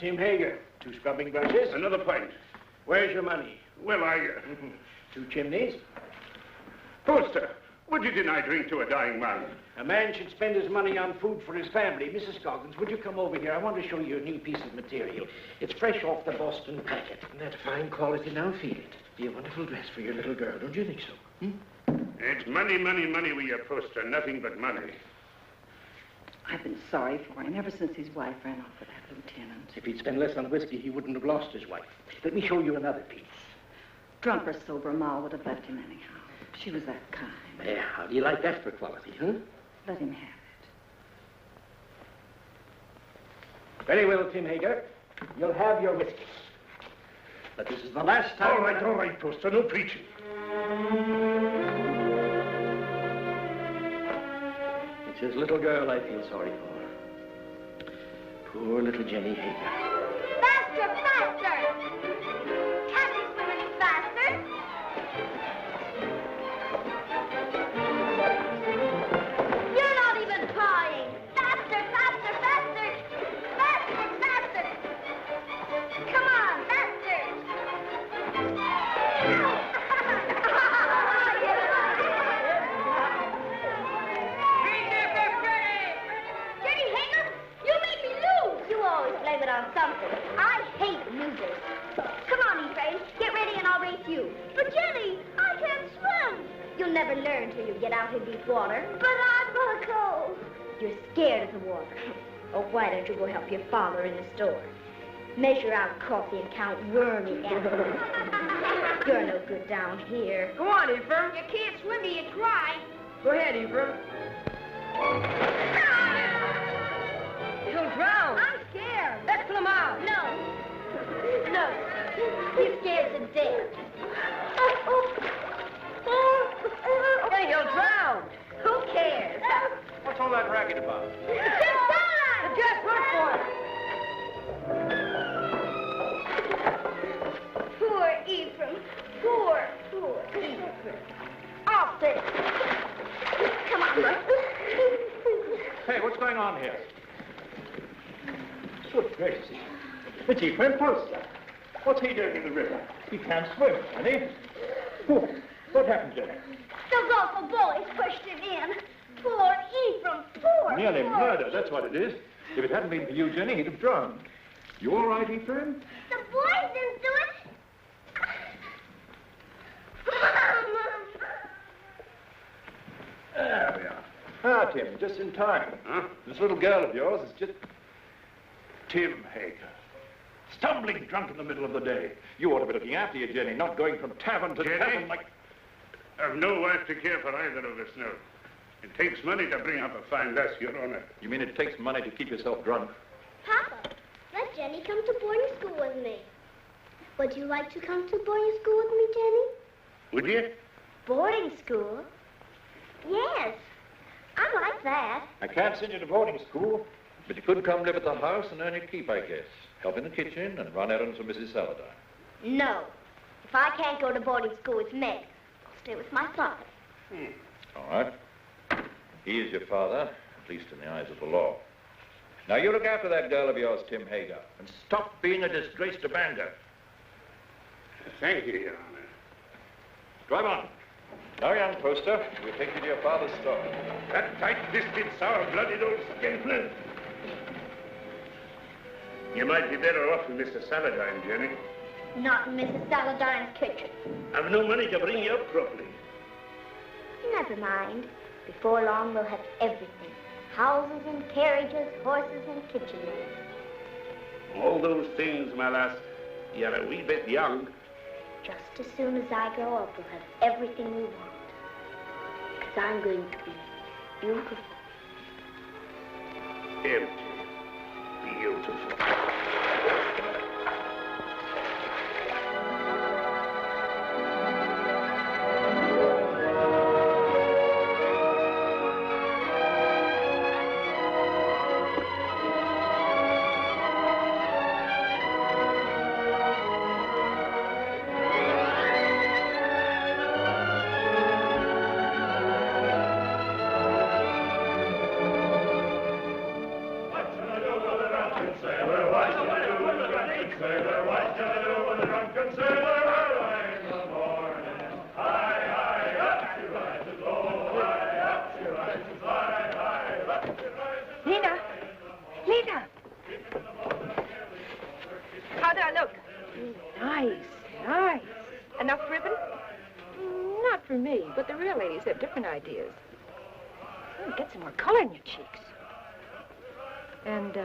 Tim Hager. 2 scrubbing brushes. Another pint. Where's your money? Well, 2 chimneys. Poster, would you deny drink to a dying man? A man should spend his money on food for his family. Mrs. Scoggins, would you come over here? I want to show you a new piece of material. It's fresh off the Boston packet. And that's fine quality. Now feel it. Be a wonderful dress for your little girl. Don't you think so? It's money, money, money with your Poster. Nothing but money. I've been sorry for him ever since his wife ran off with that lieutenant. If he'd spent less on whiskey, he wouldn't have lost his wife. Let me show you another piece. Drunk or sober, Ma would have left him anyhow. She was that kind. Yeah, how do you like that for quality, huh? Let him have it. Very well, Tim Hager. You'll have your whiskey. But this is the last time... All right, Poster. No preaching. It's his little girl I feel sorry for. Poor little Jenny Hager. Faster, faster! Can't you swim any faster? You're not even trying. Faster, faster, faster! Faster, faster! Come on, faster! Jenny Hager, you made me lose! You always blame it on something. I hate losers. Come on, Ephraim. Get ready and I'll race you. But Jenny, I can't swim. You'll never learn till you get out in deep water. But I'm cold. You're scared of the water. Oh, why don't you go help your father in the store? Measure out coffee and count wormy apples. You're no good down here. Go on, Ephraim. You can't swim till you try. Go ahead, Ephraim. He'll drown. I'm scared. Let's pull him out. No. He's scared to death. Hey, he'll drown. Who cares? What's all that racket about? The Jess, run for it. Poor Ephraim. Poor Ephraim. Off it. Come on, look. Hey, what's going on here? Good gracious. It's Ephraim Poster. What's he doing in the river? He can't swim, can he? Oh, what happened, Jenny? Those awful boys pushed him in. Poor Ephraim, poor. Nearly murder, that's what it is. If it hadn't been for you, Jenny, he'd have drowned. You all right, Ephraim? The boys didn't do it. There we are. Ah, Tim, just in time. Huh? This little girl of yours is just... Tim Hager. stumbling drunk in the middle of the day. You ought to be looking after you, Jenny, not going from tavern to tavern like... I've no wife to care for either of us now. It takes money to bring up a fine lass, Your Honor. You mean it takes money to keep yourself drunk? Papa, let Jenny come to boarding school with me. Would you like to come to boarding school with me, Jenny? Would you? Boarding school? Yes, I like that. I can't send you to boarding school, but you could come live at the house and earn your keep, I guess. Help in the kitchen and run errands for Mrs. Saladine. No. If I can't go to boarding school with Meg, I'll stay with my father. All right. He is your father, at least in the eyes of the law. Now, you look after that girl of yours, Tim Hager, and stop being a disgrace to Bangor. Thank you, Your Honor. Drive on. Now, young poster, we'll take you to your father's store. That tight-fisted, sour-blooded old skinflint. You might be better off with Mr. Saladine, Jenny. Not in Mrs. Saladine's kitchen. I've no money to bring you up properly. Never mind. Before long, we'll have everything. Houses and carriages, horses and kitchen maids. All those things, my lass, you're a wee bit young. Just as soon as I grow up, we'll have everything we want. Because I'm going to be beautiful. Empty. Beautiful. with a drunken sailor early in the morning. High, high, up she rises, oh, high, up she rises, high, high, up she rises. Lena! Lena! How do I look? Nice, nice. Enough ribbon? Not for me, but the real ladies have different ideas. Oh, get some more color in your cheeks. And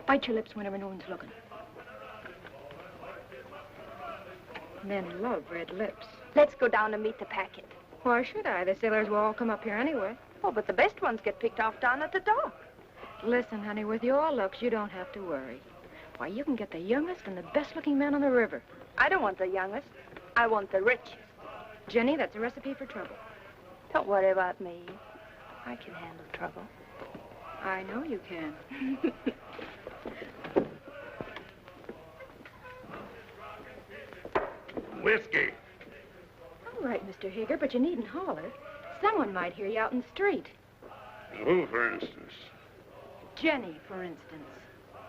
bite your lips whenever no one's looking. Men love red lips. Let's go down and meet the packet. Why should I? The sailors will all come up here anyway. Oh, but the best ones get picked off down at the dock. Listen, honey, with your looks, you don't have to worry. Why, you can get the youngest and the best-looking man on the river. I don't want the youngest. I want the richest. Jenny, that's a recipe for trouble. Don't worry about me. I can handle trouble. I know you can. Whiskey. All right, Mr. Hager, but you needn't holler. Someone might hear you out in the street. Who, for instance? Jenny, for instance.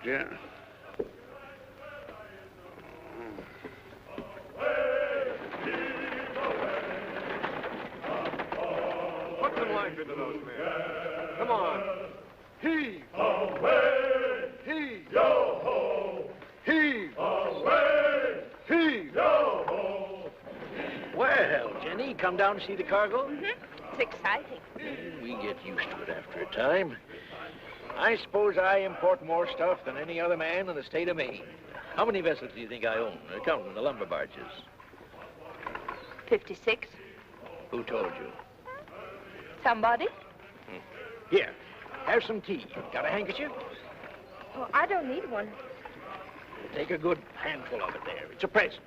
Jen. Put some life into those men. Come on. Heave. Away, Heave. yo-ho, Heave. away, Heave. yo-ho. Well, Jenny, come down to see the cargo? It's exciting. We get used to it after a time. I suppose I import more stuff than any other man in the state of Maine. How many vessels do you think I own, counting the lumber barges? 56. Who told you? Somebody? Here, have some tea. Got a handkerchief? Oh, I don't need one. Take a good handful of it there. It's a present.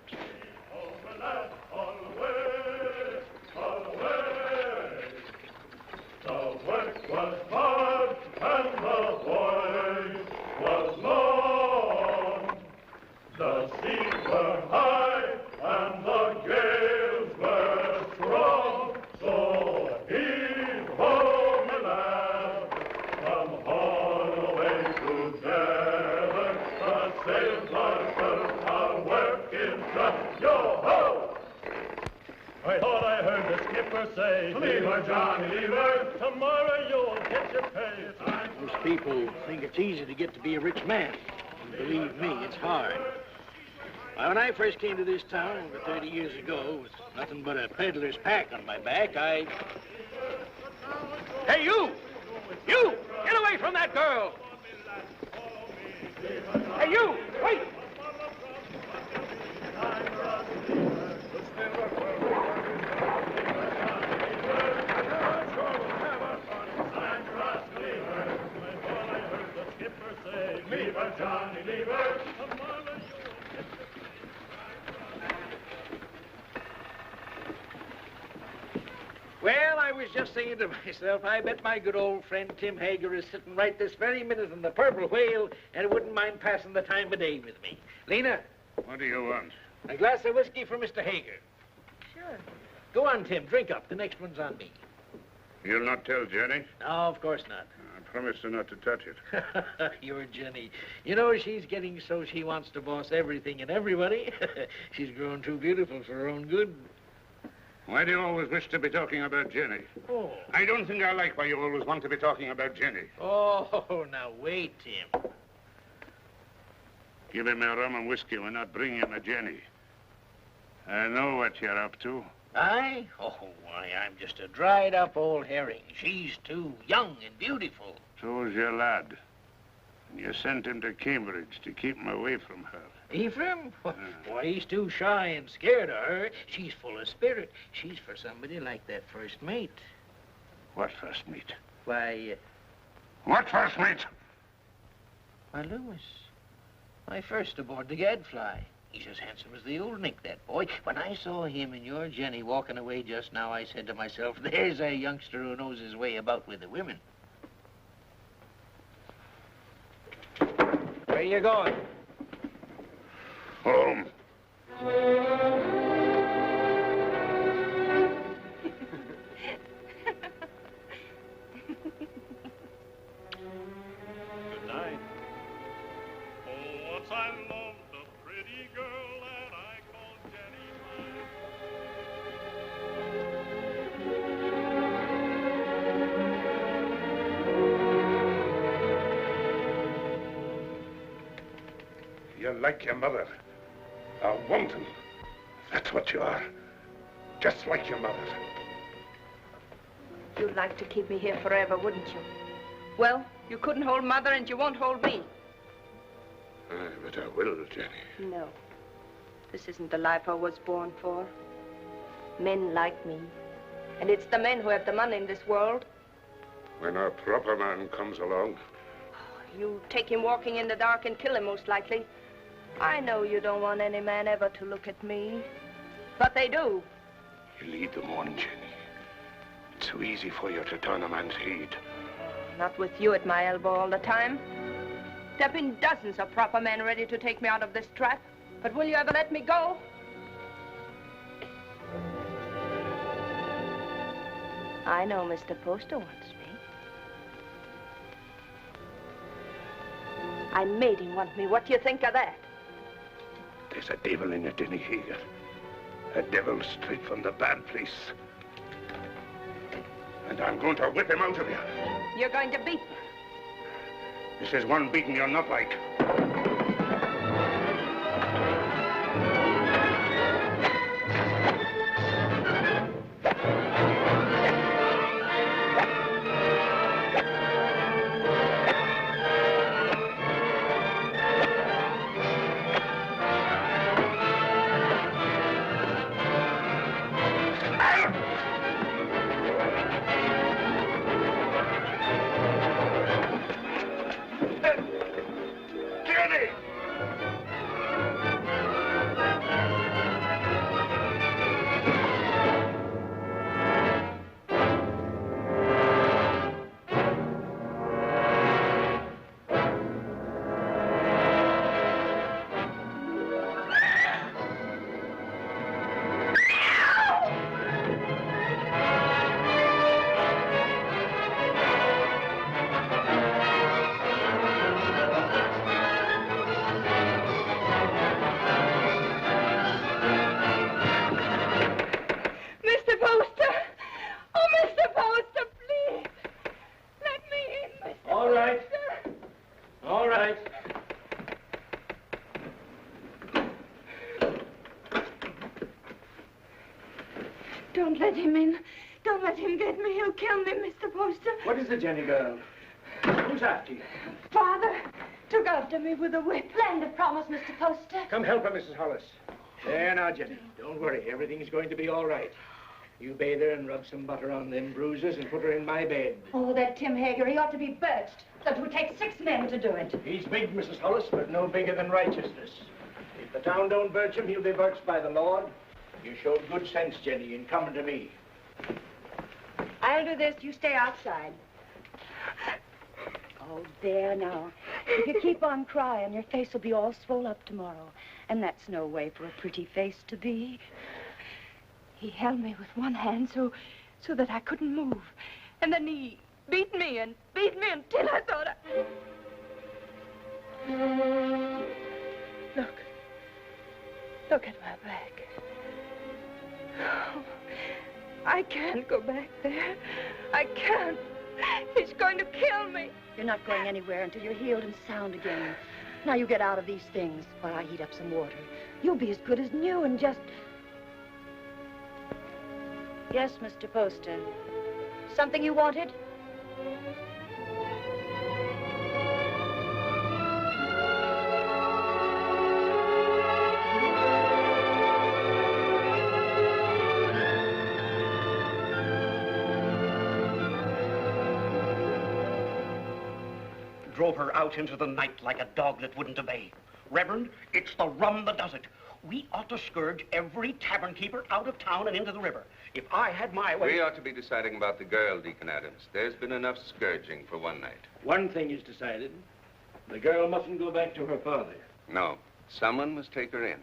The work was hard and the voyage was long. The seas were high and the gales were strong. So heave ho, my lad, from Holloway to Devon. The sails are working done. Yo ho! I thought I heard the skipper say, leave her, Johnny, leave her. Tomorrow you'll get your pay. Most people think it's easy to get to be a rich man. And believe me, it's hard. Why, when I first came to this town over 30 years ago, with nothing but a peddler's pack on my back, Hey, you! You! Get away from that girl! Hey, you! Wait! Leave her, Johnny, leave her. Well, I was just saying to myself, I bet my good old friend Tim Hager is sitting right this very minute in the Purple Whale and wouldn't mind passing the time of day with me. Lena, What do you want? a glass of whiskey for Mr. Hager. Sure. Go on, Tim, drink up. The next one's on me. You'll not tell Jenny? No, of course not. I promised her not to touch it. You're Jenny. You know, she's getting so she wants to boss everything and everybody. She's grown too beautiful for her own good. Why do you always wish to be talking about Jenny? Oh. I don't think I like why you always want to be talking about Jenny. Oh, now wait, Tim. Give him a rum and whiskey. We're not bringing him a Jenny. I know what you're up to. I? Oh, why, I'm just a dried-up old herring. She's too young and beautiful. So's your lad. And you sent him to Cambridge to keep him away from her. Ephraim? Why, he's too shy and scared of her. She's full of spirit. She's for somebody like that first mate. What first mate? Why, What first mate? why, Lewis. Why, first aboard the Gadfly. He's as handsome as the old Nick, that boy. When I saw him and your Jenny walking away just now, I said to myself, there's a youngster who knows his way about with the women. Where you going? Home. Good night. Oh, once I loved a pretty girl. You're like your mother. A wanton. That's what you are. Just like your mother. You'd like to keep me here forever, wouldn't you? Well, you couldn't hold Mother and you won't hold me. But I will, Jenny. No. This isn't the life I was born for. Men like me. And it's the men who have the money in this world. When a proper man comes along. You take him walking in the dark and kill him, most likely. I know you don't want any man ever to look at me. But they do. You lead them on, Jenny. It's so easy for you to turn a man's head. Not with you at my elbow all the time. There have been dozens of proper men ready to take me out of this trap. But will you ever let me go? I know Mr. Poster wants me. I made him want me. What do you think of that? There's a devil in you, Jenny Hager. A devil straight from the bad place. And I'm going to whip him out of you. You're going to beat me. This is one beating you're not like. Don't let him in. Don't let him get me. He'll kill me, Mr. Poster. What is it, Jenny girl? Who's after you? Father took after me with a whip. Land of promise, Mr. Poster. Come help her, Mrs. Hollis. There now, Jenny. Don't worry. Everything's going to be all right. You bathe her and rub some butter on them bruises and put her in my bed. Oh, that Tim Hager, he ought to be birched. That would take 6 men to do it. He's big, Mrs. Hollis, but no bigger than righteousness. If the town don't birch him, he'll be birched by the Lord. You showed good sense, Jenny, in coming to me. I'll do this. You stay outside. Oh, there now. If you keep on crying, your face will be all swole up tomorrow. And that's no way for a pretty face to be. He held me with one hand so that I couldn't move. And then he beat me until I thought Look at my back. Oh, I can't go back there. I can't. He's going to kill me. You're not going anywhere until you're healed and sound again. Now you get out of these things while I heat up some water. You'll be as good as new and just... Yes, Mr. Poster. Something you wanted? Drove her out into the night like a dog that wouldn't obey. Reverend, it's the rum that does it. We ought to scourge every tavern keeper out of town and into the river. If I had my way... We ought to be deciding about the girl, Deacon Adams. There's been enough scourging for one night. One thing is decided. The girl mustn't go back to her father. No. Someone must take her in.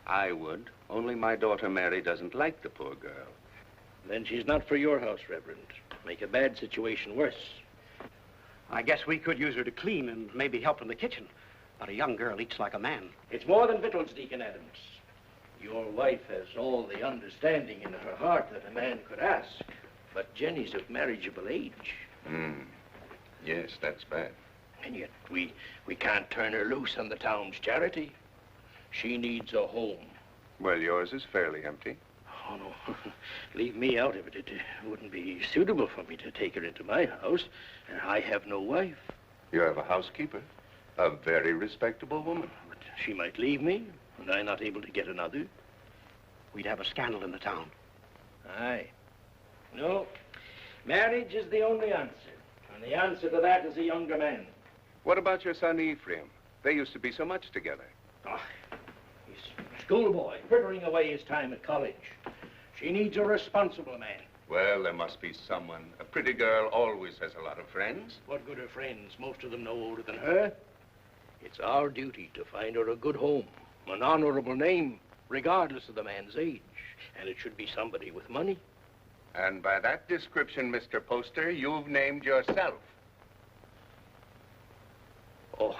I would, only my daughter Mary doesn't like the poor girl. Then she's not for your house, Reverend. Make a bad situation worse. I guess we could use her to clean and maybe help in the kitchen. But a young girl eats like a man. It's more than victuals, Deacon Adams. Your wife has all the understanding in her heart that a man could ask. But Jenny's of marriageable age. Yes, that's bad. And yet we can't turn her loose on the town's charity. She needs a home. Well, yours is fairly empty. Oh, no. Leave me out of it. It wouldn't be suitable for me to take her into my house. And I have no wife. You have a housekeeper, a very respectable woman. But she might leave me, and I'm not able to get another. We'd have a scandal in the town. Aye. No, marriage is the only answer. And the answer to that is a younger man. What about your son Ephraim? They used to be so much together. Oh, he's a schoolboy, frittering away his time at college. She needs a responsible man. Well, there must be someone. A pretty girl always has a lot of friends. What good are friends? Most of them no older than her. It's our duty to find her a good home, an honorable name, regardless of the man's age. And it should be somebody with money. And by that description, Mr. Poster, you've named yourself. Oh,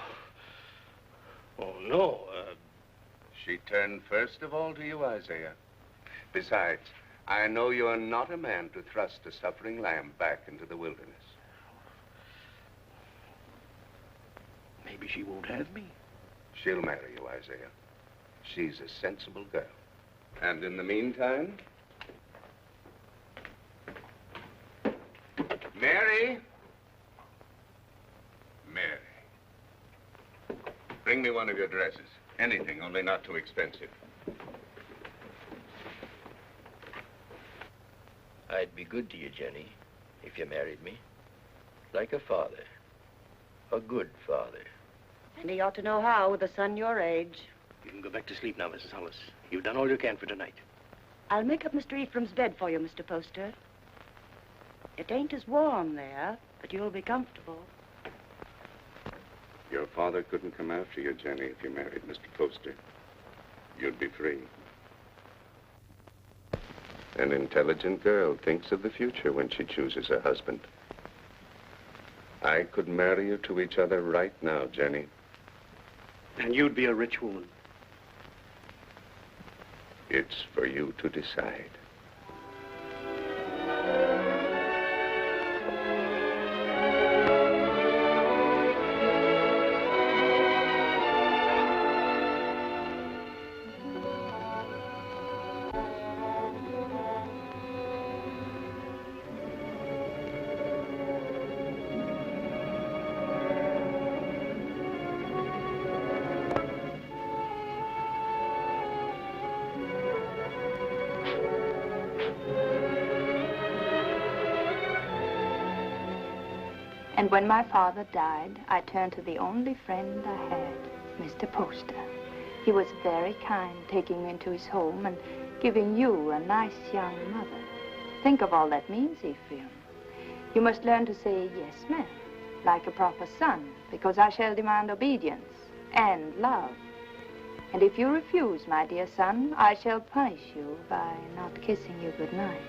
no. She turned first of all to you, Isaiah. Besides, I know you're not a man to thrust a suffering lamb back into the wilderness. Maybe she won't have me. She'll marry you, Isaiah. She's a sensible girl. And in the meantime... Mary! Mary. Bring me one of your dresses. Anything, only not too expensive. I'd be good to you, Jenny, if you married me. Like a father. A good father. And he ought to know how with a son your age. You can go back to sleep now, Mrs. Hollis. You've done all you can for tonight. I'll make up Mr. Ephraim's bed for you, Mr. Poster. It ain't as warm there, but you'll be comfortable. Your father couldn't come after you, Jenny, if you married Mr. Poster. You'd be free. An intelligent girl thinks of the future when she chooses a husband. I could marry you to each other right now, Jenny. And you'd be a rich woman. It's for you to decide. And when my father died, I turned to the only friend I had, Mr. Poster. He was very kind, taking me into his home and giving you a nice young mother. Think of all that means, Ephraim. You must learn to say yes, ma'am, like a proper son, because I shall demand obedience and love. And if you refuse, my dear son, I shall punish you by not kissing you goodnight.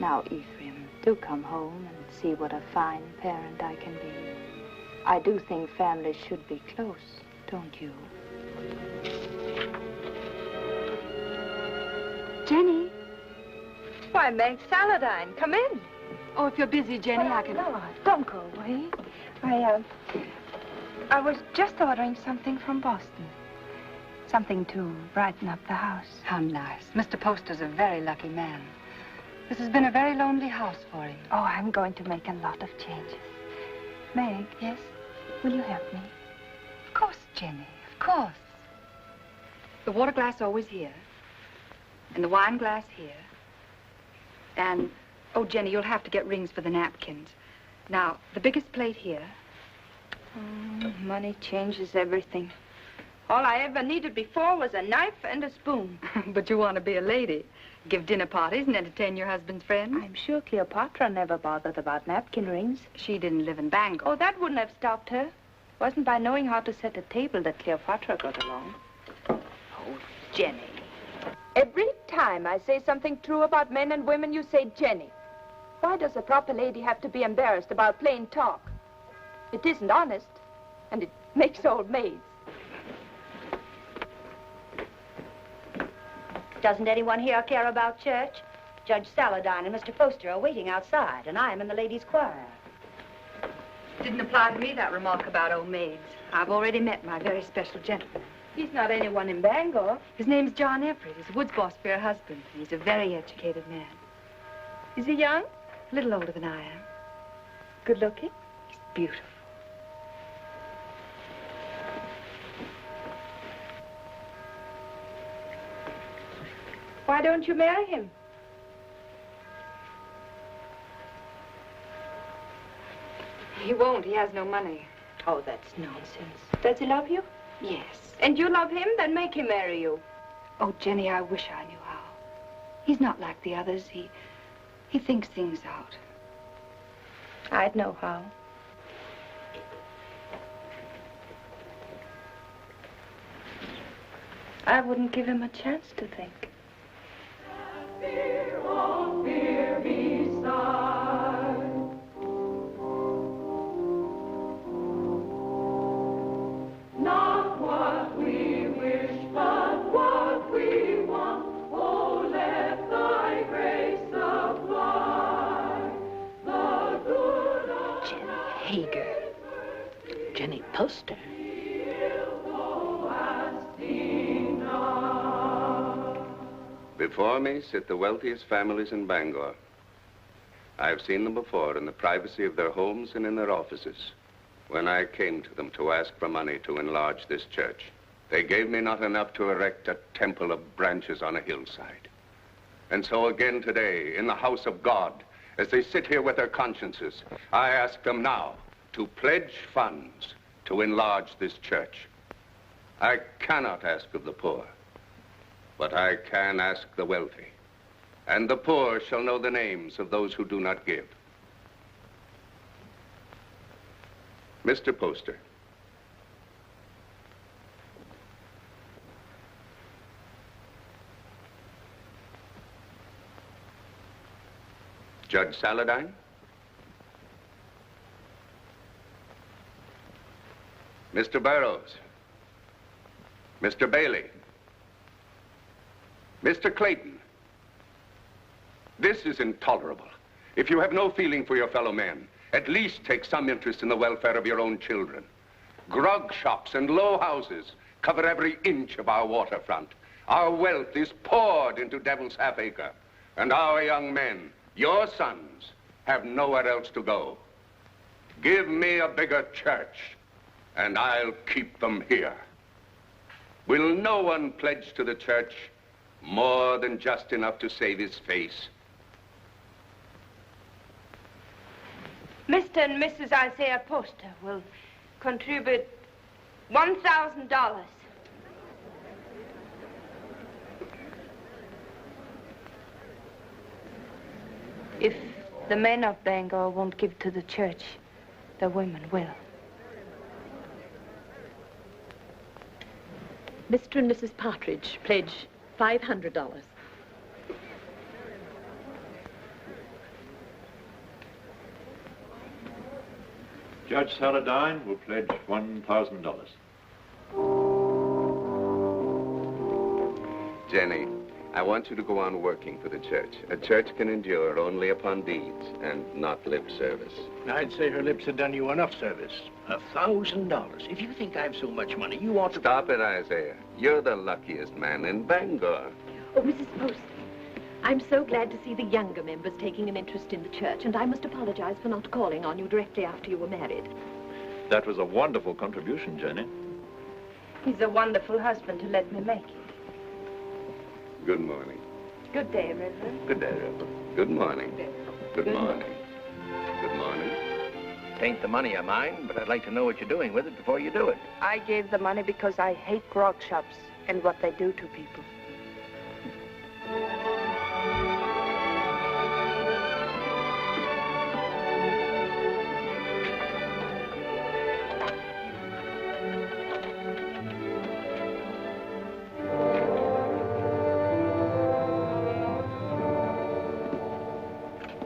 Now, Ephraim, do come home and see what a fine parent I can be. I do think families should be close, don't you? Jenny. Why, Meg Saladine, come in. Oh, if you're busy, Jenny, I can... No, don't go away. I was just ordering something from Boston. Something to brighten up the house. How nice. Mr. Poster's a very lucky man. This has been a very lonely house for him. Oh, I'm going to make a lot of changes. Meg. Yes? Will you help me? Of course, Jenny, of course. The water glass always here. And the wine glass here. And, oh, Jenny, you'll have to get rings for the napkins. Now, the biggest plate here. Money changes everything. All I ever needed before was a knife and a spoon. But you want to be a lady. Give dinner parties and entertain your husband's friends. I'm sure Cleopatra never bothered about napkin rings. She didn't live in Bangor. Oh, that wouldn't have stopped her. It wasn't by knowing how to set a table that Cleopatra got along. Oh, Jenny. Every time I say something true about men and women, you say Jenny. Why does a proper lady have to be embarrassed about plain talk? It isn't honest, and it makes old maids. Doesn't anyone here care about church? Judge Saladine and Mr. Poster are waiting outside, and I am in the ladies' choir. Didn't apply to me, that remark about old maids. I've already met my very special gentleman. He's not anyone in Bangor. His name's John Everett. He's Wood's boss for her husband. He's a very educated man. Is he young? A little older than I am. Good looking? He's beautiful. Why don't you marry him? He won't. He has no money. Oh, that's nonsense. Does he love you? Yes. And you love him? Then make him marry you. Oh, Jenny, I wish I knew how. He's not like the others. He thinks things out. I'd know how. I wouldn't give him a chance to think. Fear, oh, fear beside. Not what we wish, but what we want. Oh, let thy grace supply the good of Jenny Hager. Jenny Poster. Before me sit the wealthiest families in Bangor. I've seen them before in the privacy of their homes and in their offices. When I came to them to ask for money to enlarge this church, they gave me not enough to erect a temple of branches on a hillside. And so again today, in the house of God, as they sit here with their consciences, I ask them now to pledge funds to enlarge this church. I cannot ask of the poor, but I can ask the wealthy, and the poor shall know the names of those who do not give. Mr. Poster. Judge Saladine. Mr. Burroughs. Mr. Bailey. Mr. Clayton. This is intolerable. If you have no feeling for your fellow men, at least take some interest in the welfare of your own children. Grog shops and low houses cover every inch of our waterfront. Our wealth is poured into Devil's Half-Acre. And our young men, your sons, have nowhere else to go. Give me a bigger church, and I'll keep them here. Will no one pledge to the church more than just enough to save his face? Mr. and Mrs. Isaiah Poster will contribute $1,000. If the men of Bangor won't give to the church, the women will. Mr. and Mrs. Partridge pledge $500. Judge Saladine will pledge $1,000. Jenny, I want you to go on working for the church. A church can endure only upon deeds and not lip service. I'd say her lips have done you enough service. $1,000. If you think I've so much money, you ought to... Stop it, Isaiah. You're the luckiest man in Bangor. Oh, Mrs. Poster, I'm so glad to see the younger members taking an interest in the church, and I must apologize for not calling on you directly after you were married. That was a wonderful contribution, Jenny. He's a wonderful husband to let me make it. Good morning. Good day, Reverend. Good day, Reverend. Good morning. Good morning. Good morning. It ain't the money I mind, but I'd like to know what you're doing with it before you do it. I gave the money because I hate grog shops and what they do to people.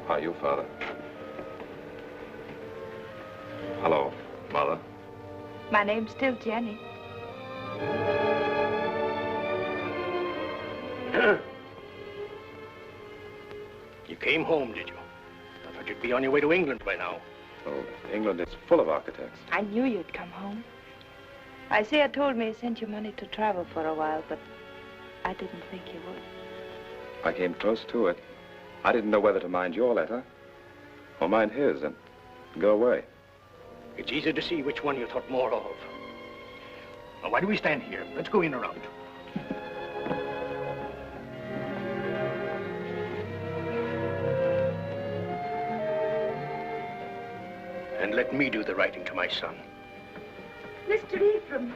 How are you, Father? Hello, Mother. My name's still Jenny. You came home, did you? I thought you'd be on your way to England by now. Oh, England is full of architects. I knew you'd come home. Isaiah told me he sent you money to travel for a while, but I didn't think you would. I came close to it. I didn't know whether to mind your letter or mind his and go away. It's easy to see which one you thought more of. Now, why do we stand here? Let's go in around. And let me do the writing to my son. Mr. Ephraim.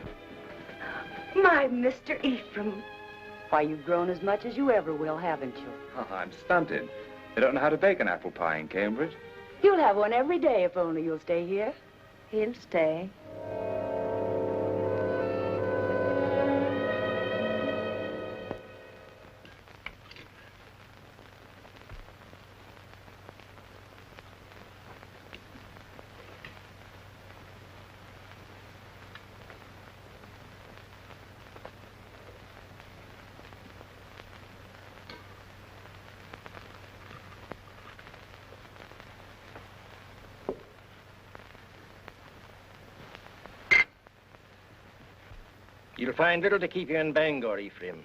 My Mr. Ephraim. Why, you've grown as much as you ever will, haven't you? Oh, I'm stunted. They don't know how to bake an apple pie in Cambridge. You'll have one every day if only you'll stay here. He'll stay. You'll find little to keep you in Bangor, Ephraim.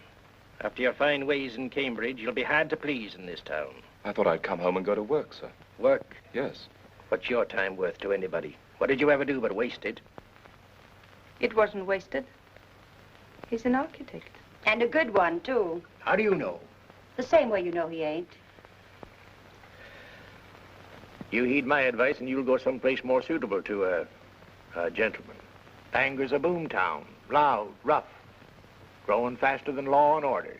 After your fine ways in Cambridge, you'll be hard to please in this town. I thought I'd come home and go to work, sir. Work? Yes. What's your time worth to anybody? What did you ever do but waste it? It wasn't wasted. He's an architect. And a good one, too. How do you know? The same way you know he ain't. You heed my advice and you'll go someplace more suitable to a gentleman. Bangor's a boom town. Loud, rough, growing faster than law and order.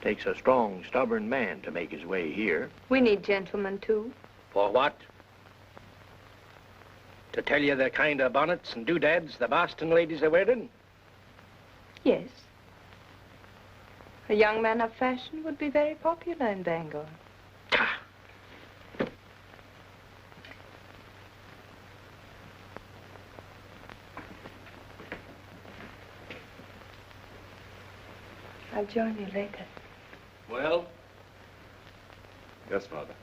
Takes a strong, stubborn man to make his way here. We need gentlemen, too. For what? To tell you the kind of bonnets and doodads the Boston ladies are wearing? Yes. A young man of fashion would be very popular in Bangor. I'll join you later. Well? Yes, Father.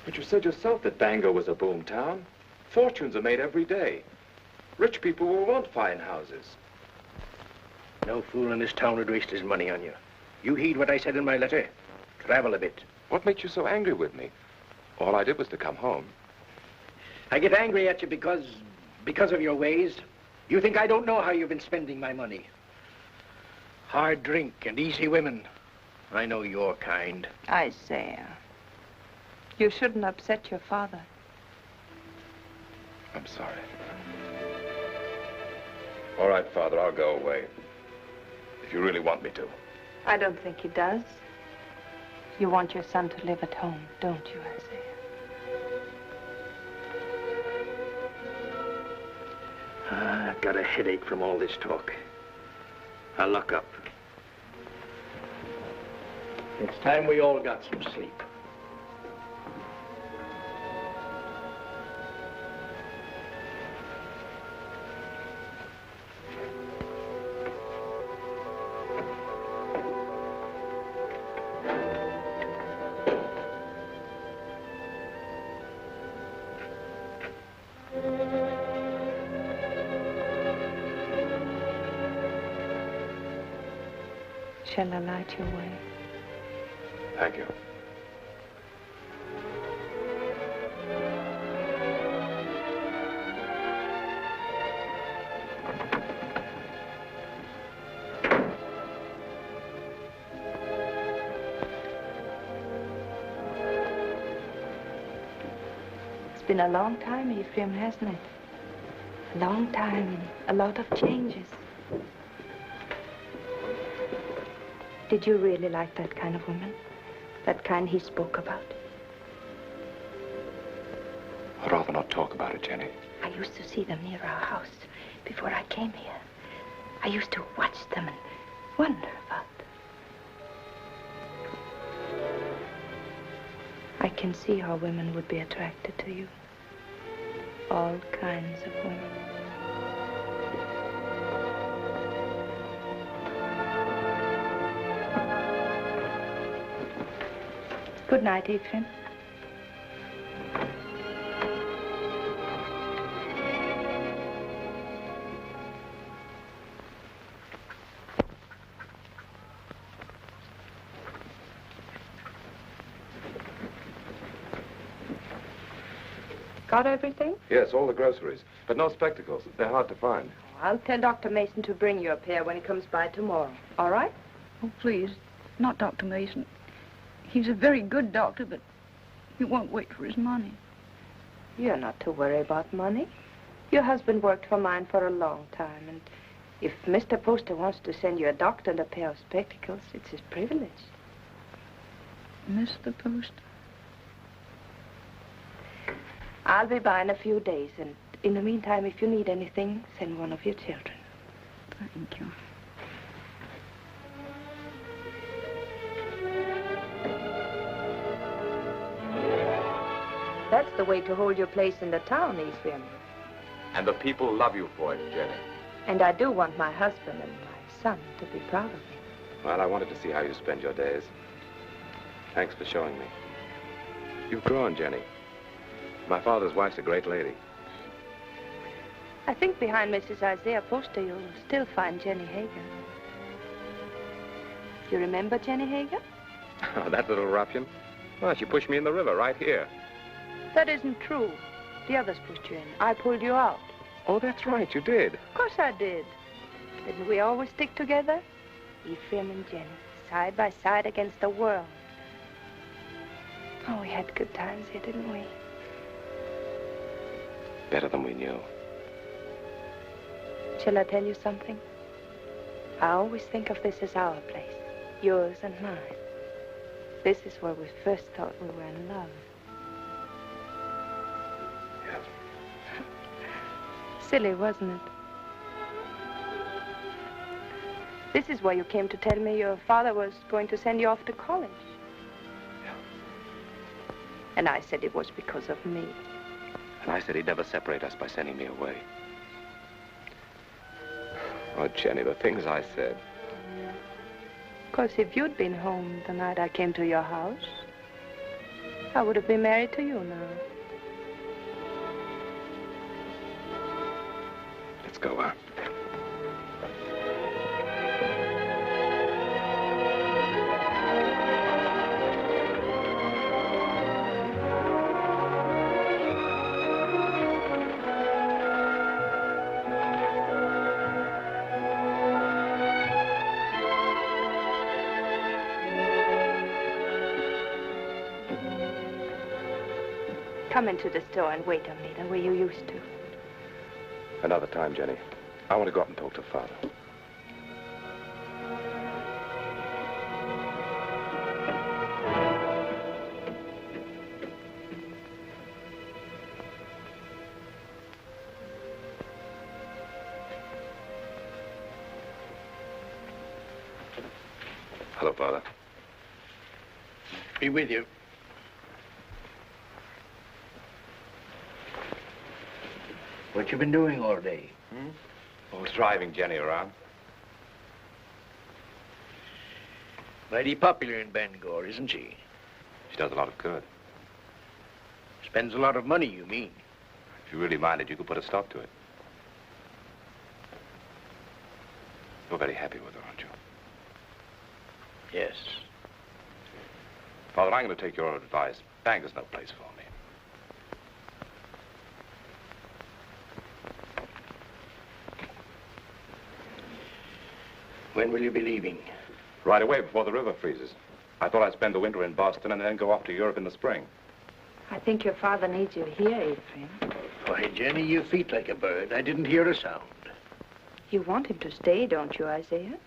But you said yourself that Bangor was a boom town. Fortunes are made every day. Rich people will want fine houses. No fool in this town would waste his money on you. You heed what I said in my letter. Travel a bit. What makes you so angry with me? All I did was to come home. I get angry at you because of your ways. You think I don't know how you've been spending my money. Hard drink and easy women. I know your kind. Isaiah, you shouldn't upset your father. I'm sorry. All right, Father, I'll go away. If you really want me to. I don't think he does. You want your son to live at home, don't you, Isaiah? I've got a headache from all this talk. I'll lock up. It's time we all got some sleep. Shall I light your way? Thank you. It's been a long time, Ephraim, hasn't it? A long time, a lot of changes. Did you really like that kind of woman? That kind he spoke about? I'd rather not talk about it, Jenny. I used to see them near our house before I came here. I used to watch them and wonder about them. I can see how women would be attracted to you. All kinds of women. Good night, Ephraim. Got everything? Yes, all the groceries. But no spectacles. They're hard to find. I'll tell Dr. Mason to bring you a pair when he comes by tomorrow. All right? Oh, please, not Dr. Mason. He's a very good doctor, but he won't wait for his money. You're not to worry about money. Your husband worked for mine for a long time, and if Mr. Poster wants to send you a doctor and a pair of spectacles, it's his privilege. Mr. Poster? I'll be by in a few days, and in the meantime, if you need anything, send one of your children. Thank you. That's the way to hold your place in the town, Ephraim. And the people love you for it, Jenny. And I do want my husband and my son to be proud of me. Well, I wanted to see how you spend your days. Thanks for showing me. You've grown, Jenny. My father's wife's a great lady. I think behind Mrs. Isaiah Poster, you'll still find Jenny Hager. You remember Jenny Hager? Oh, that little ruffian? Well, she pushed me in the river right here. That isn't true. The others pushed you in. I pulled you out. Oh, that's right, you did. Of course I did. Didn't we always stick together? Ephraim and Jenny, side by side against the world. Oh, we had good times here, didn't we? Better than we knew. Shall I tell you something? I always think of this as our place, yours and mine. This is where we first thought we were in love. Yes. Silly, wasn't it? This is why you came to tell me your father was going to send you off to college. Yeah. And I said it was because of me. And I said he'd never separate us by sending me away. Oh, Jenny, the things I said. Of course, if you'd been home the night I came to your house, I would have been married to you now. Let's go out. Come into the store and wait on me the way you used to. Another time, Jenny. I want to go up and talk to Father. Hello, Father. Be with you. What you been doing all day? I was driving Jenny around. Mighty popular in Bangor, isn't she? She does a lot of good. Spends a lot of money, you mean? If you really minded, you could put a stop to it. You're very happy with her, aren't you? Yes. Father, I'm going to take your advice. Bangor's no place for me. When will you be leaving? Right away, before the river freezes. I thought I'd spend the winter in Boston and then go off to Europe in the spring. I think your father needs you here, Ephraim. Why, Jenny, you feet like a bird. I didn't hear a sound. You want him to stay, don't you, Isaiah?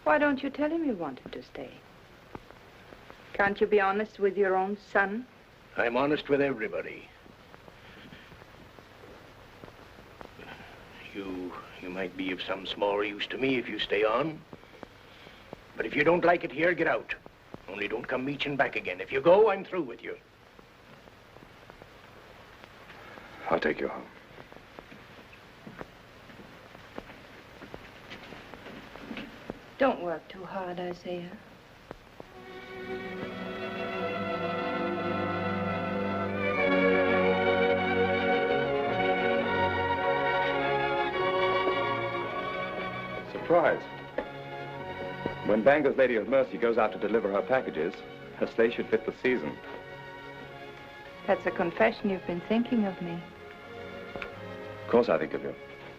Why don't you tell him you want him to stay? Can't you be honest with your own son? I'm honest with everybody. You might be of some small use to me if you stay on. But if you don't like it here, get out. Only don't come meeching back again. If you go, I'm through with you. I'll take you home. Don't work too hard, Isaiah. surprise. When Bangor's Lady of Mercy goes out to deliver her packages, her sleigh should fit the season. That's a confession you've been thinking of me. Of course I think of you.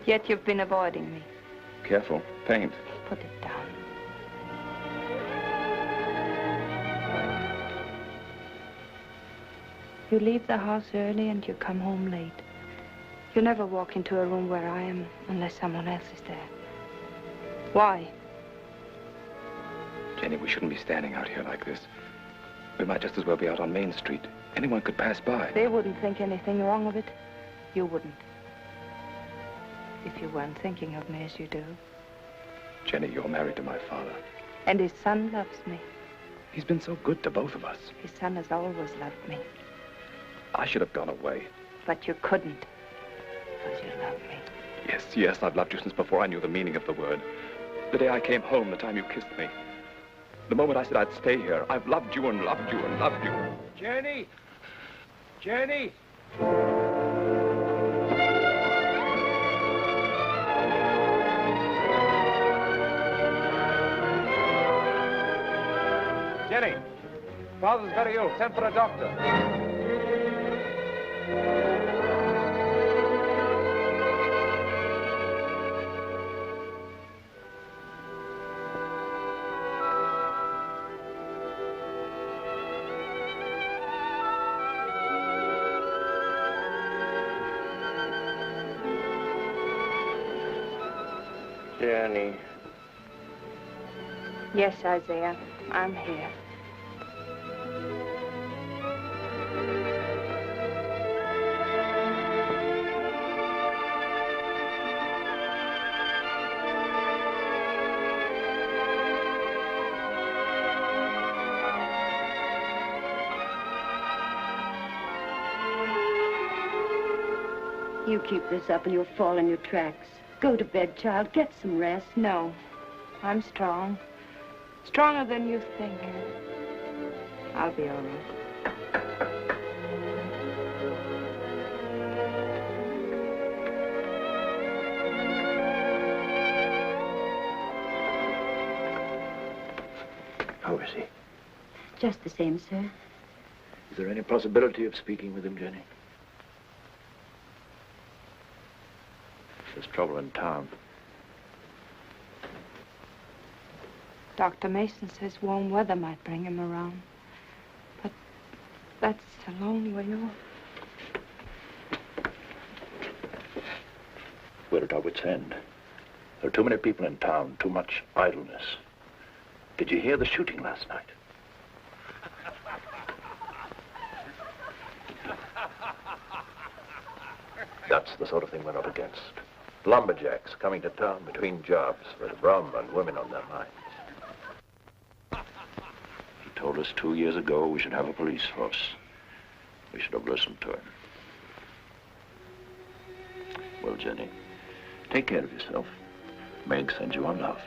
Yet you've been avoiding me. Careful. Paint. Put it down. You leave the house early and you come home late. You never walk into a room where I am unless someone else is there. Why? Jenny, we shouldn't be standing out here like this. We might just as well be out on Main Street. Anyone could pass by. They wouldn't think anything wrong of it. You wouldn't. If you weren't thinking of me as you do. Jenny, you're married to my father. And his son loves me. He's been so good to both of us. His son has always loved me. I should have gone away. But you couldn't. Because you love me. Yes, yes, I've loved you since before I knew the meaning of the word. The day I came home, the time you kissed me. The moment I said I'd stay here, I've loved you and loved you and loved you. Jenny! Jenny! Jenny! Father's very ill. Send for a doctor. Jenny. Yes, Isaiah, I'm here. You keep this up and you'll fall in your tracks. Go to bed, child. Get some rest. No, I'm strong. Stronger than you think. I'll be all right. How is he? Just the same, sir. Is there any possibility of speaking with him, Jenny? There's trouble in town. Dr. Mason says warm weather might bring him around. But that's a long way off. We're at our wits' end. There are too many people in town, too much idleness. Did you hear the shooting last night? That's the sort of thing we're up against. Lumberjacks coming to town between jobs with rum and women on their minds. He told us 2 years ago we should have a police force. We should have listened to him. Well, Jenny, take care of yourself. Meg sends you on love.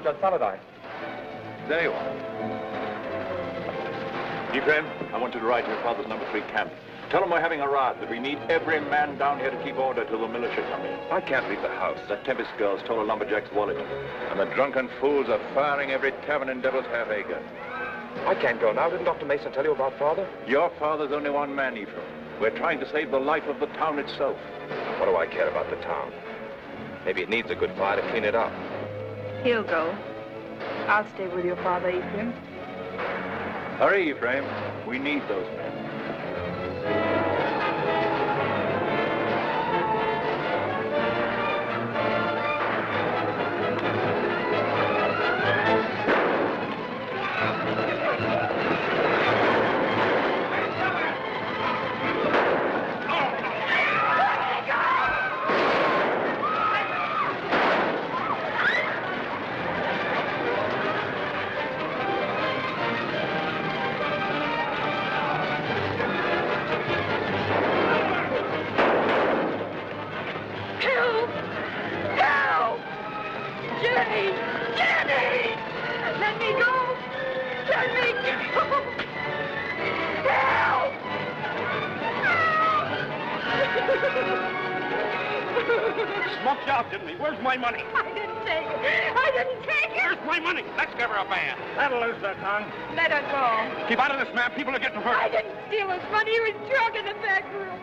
Judge Saladine. There you are. Ephraim, I want you to ride to your father's number 3 camp. Tell him we're having a rout, that we need every man down here to keep order till the militia come in. I can't leave the house. That Tempest girl stole a lumberjack's wallet. And the drunken fools are firing every tavern in Devil's Half Acre. I can't go now. Didn't Dr. Mason tell you about Father? Your father's only one man, Ephraim. We're trying to save the life of the town itself. What do I care about the town? Maybe it needs a good fire to clean it up. He'll go. I'll stay with your father, Ephraim. Hurry, Ephraim. We need those men. Help! Help! Jenny! Jenny! Let me go! Let me go! Help! Smoked you out, didn't he? Where's my money? I didn't take it. I didn't take it. Where's my money? Let's give her a band. That'll lose the tongue. Let her go. Keep out of this, ma'am. People are getting hurt. I didn't steal his money. He was drunk in the back room.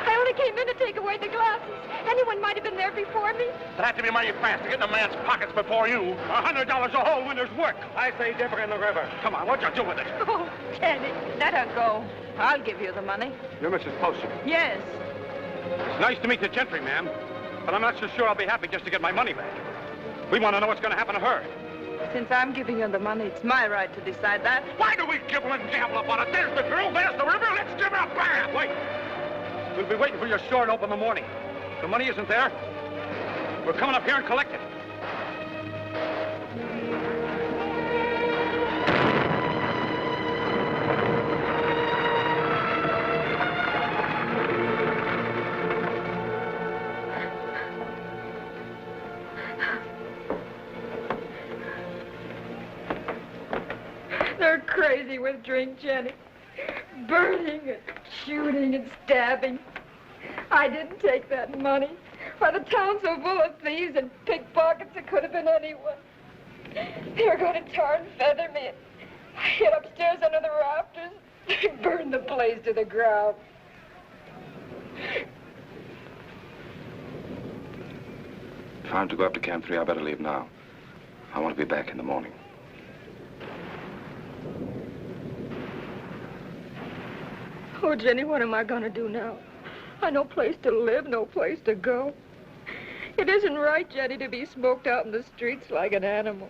I only came in to take away the glasses. Anyone might have been there before me. It had to be mighty fast to get in a man's pockets before you. $100 a hole when there's work. I say dip her in the river. Come on, what'd you do with it? Oh, Jenny. Let her go. I'll give you the money. You're Mrs. Poster. Yes. It's nice to meet the gentry, ma'am. But I'm not so sure I'll be happy just to get my money back. We want to know what's going to happen to her. Since I'm giving you the money, it's my right to decide that. Why do we gibble and gabble about it? There's the girl, there's the river. Let's give her a bath. Wait. We'll be waiting for your store to open in the morning. If the money isn't there, we're coming up here and collect it. They're crazy with drink, Jenny. Burning and shooting and stabbing. I didn't take that money. Why, the town's so full of thieves and pickpockets, it could have been anyone. They were going to tar and feather me. I hid upstairs under the rafters. They burned the place to the ground. If I'm to go up to Camp 3, I better leave now. I want to be back in the morning. Oh, Jenny, what am I going to do now? I've no place to live, no place to go. It isn't right, Jenny, to be smoked out in the streets like an animal.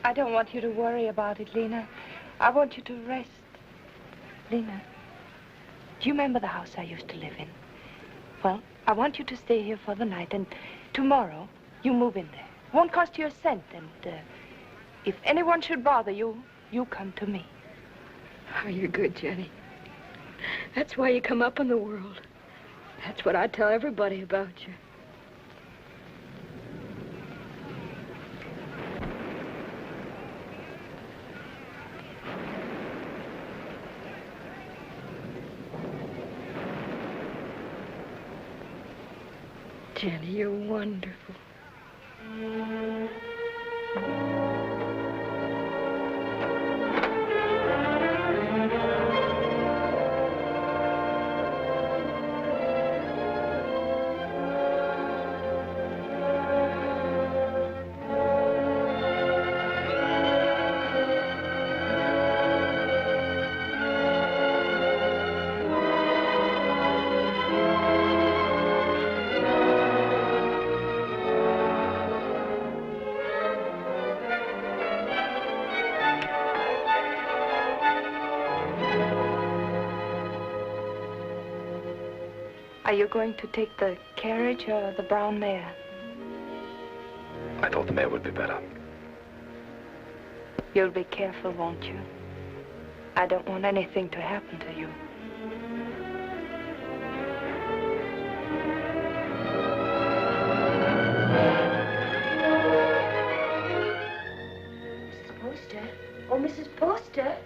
I don't want you to worry about it, Lena. I want you to rest. Lena, do you remember the house I used to live in? Well, I want you to stay here for the night, and tomorrow you move in there. Won't cost you a cent, and if anyone should bother you, you come to me. Oh, you're good, Jenny. That's why you come up in the world. That's what I tell everybody about you. Jenny, you're wonderful. Are you going to take the carriage or the brown mare? I thought the mare would be better. You'll be careful, won't you? I don't want anything to happen to you. Mrs. Poster? Oh, Mrs. Poster?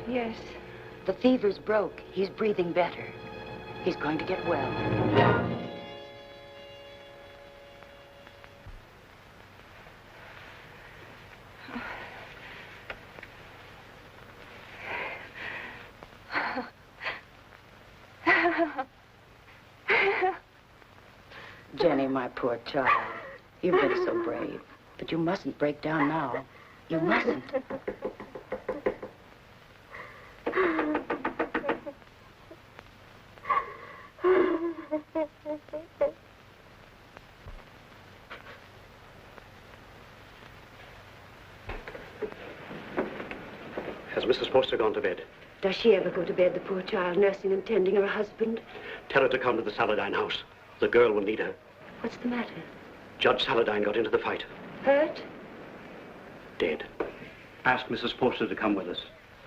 Yes. The fever's broke. He's breathing better. He's going to get well. Jenny, my poor child. You've been so brave. But you mustn't break down now. You mustn't. Has Mrs. Poster gone to bed? Does she ever go to bed, the poor child, nursing and tending her husband? Tell her to come to the Saladine house. The girl will need her. What's the matter? Judge Saladine got into the fight. Hurt? Dead. Ask Mrs. Poster to come with us.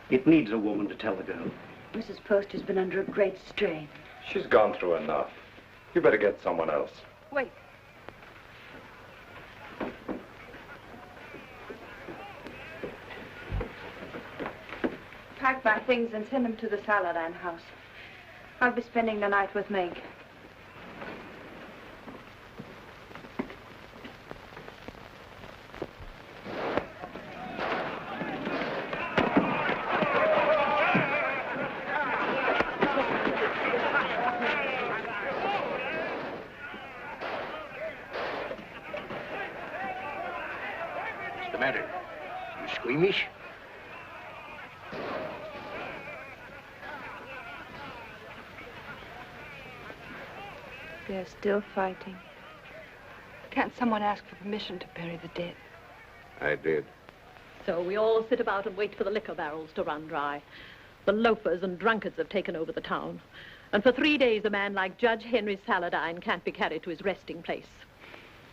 It needs a woman to tell the girl. Mrs. Poster's been under a great strain. She's gone through enough. You better get someone else. Wait. Pack my things and send them to the Saladine house. I'll be spending the night with Meg. What's the matter? You squeamish? They're still fighting. Can't someone ask for permission to bury the dead? I did. So we all sit about and wait for the liquor barrels to run dry. The loafers and drunkards have taken over the town. And for 3 days, a man like Judge Henry Saladine can't be carried to his resting place.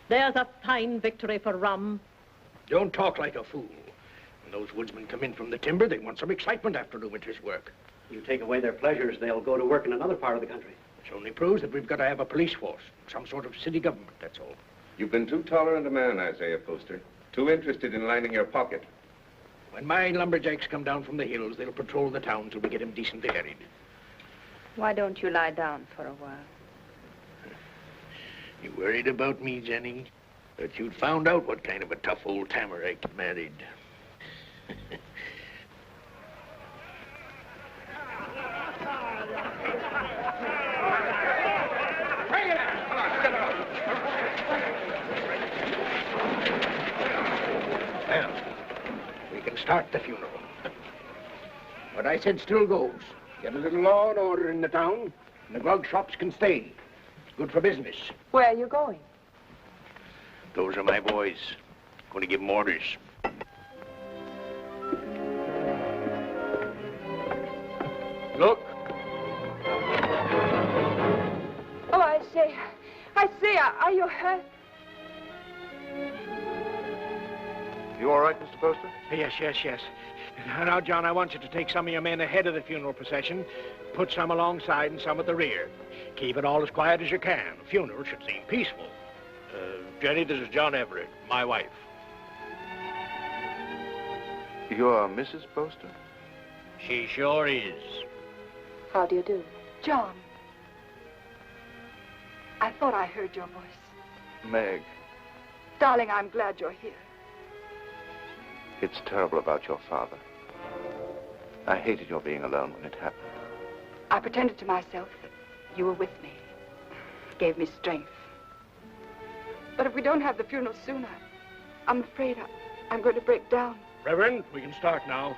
There's a fine victory for rum. Don't talk like a fool. When those woodsmen come in from the timber, they want some excitement after the winter's work. You take away their pleasures, they'll go to work in another part of the country. Which only proves that we've got to have a police force, some sort of city government, that's all. You've been too tolerant a man, Isaiah Poster. Too interested in lining your pocket. When my lumberjacks come down from the hills, they'll patrol the town till we get them decently harried. Why don't you lie down for a while? You worried about me, Jenny? But you'd found out what kind of a tough old tamer I married. Well, we can start the funeral. What I said still goes. Get a little law and order in the town, and the grog shops can stay. It's good for business. Where are you going? Those are my boys. Going to give them orders. Look. Oh, I say, are you hurt? You all right, Mr. Poster? Yes. Now, John, I want you to take some of your men ahead of the funeral procession, put some alongside and some at the rear. Keep it all as quiet as you can. The funeral should seem peaceful. Jenny, this is John Everett, my wife. You're Mrs. Poster? She sure is. How do you do? John. I thought I heard your voice. Meg, Darling, I'm glad you're here. it's terrible about your father. I hated your being alone when it happened. I pretended to myself that you were with me. It gave me strength. But if we don't have the funeral soon, I'm afraid I'm going to break down. Reverend, we can start now.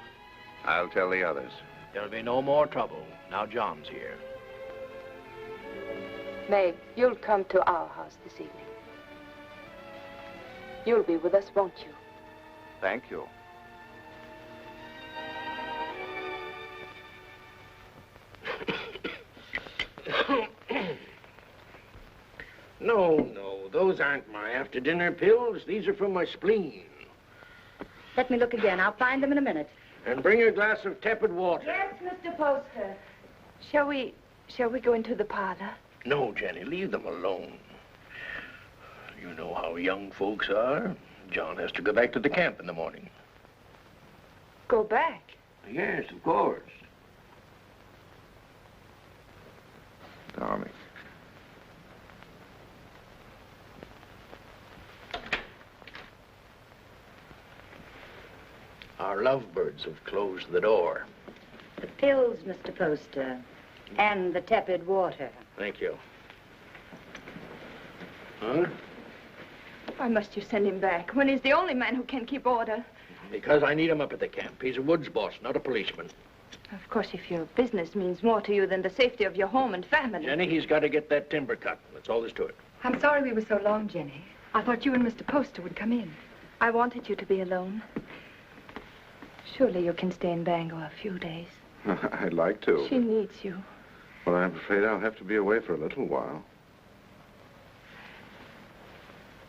I'll tell the others. There'll be no more trouble. Now John's here. Meg, you'll come to our house this evening. You'll be with us, won't you? Thank you. No, those aren't my after-dinner pills. These are from my spleen. Let me look again. I'll find them in a minute. And bring a glass of tepid water. Yes, Mr. Poster. Shall we go into the parlor? No, Jenny, leave them alone. You know how young folks are. John has to go back to the camp in the morning. Go back? Yes, of course. Darling. Our lovebirds have closed the door. The pills, Mr. Poster, and the tepid water. Thank you. Huh? Why must you send him back when he's the only man who can keep order? Because I need him up at the camp. He's a woods boss, not a policeman. Of course, if your business means more to you than the safety of your home and family. Jenny, he's got to get that timber cut. That's all there's to it. I'm sorry we were so long, Jenny. I thought you and Mr. Poster would come in. I wanted you to be alone. Surely you can stay in Bangor a few days. I'd like to. She needs you. Well, I'm afraid I'll have to be away for a little while.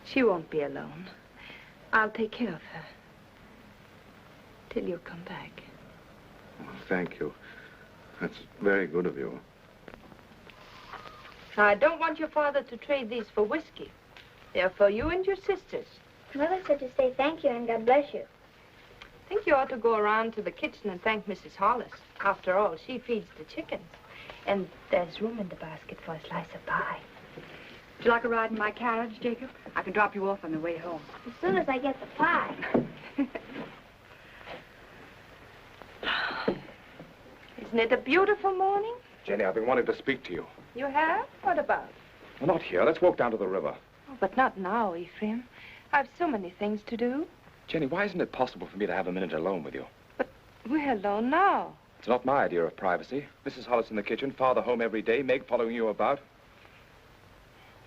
She won't be alone. I'll take care of her. Till you come back. Well, thank you. That's very good of you. I don't want your father to trade these for whiskey. They're for you and your sisters. Mother said to say thank you and God bless you. I think you ought to go around to the kitchen and thank Mrs. Hollis. After all, she feeds the chickens. And there's room in the basket for a slice of pie. Would you like a ride in my carriage, Jacob? I can drop you off on the way home. As soon as I get the pie. Isn't it a beautiful morning? Jenny, I've been wanting to speak to you. You have? What about? Well, not here. Let's walk down to the river. Oh, but not now, Ephraim. I've so many things to do. Jenny, why isn't it possible for me to have a minute alone with you? We're alone now. It's not my idea of privacy. Mrs. Hollis in the kitchen, Father home every day, Meg following you about.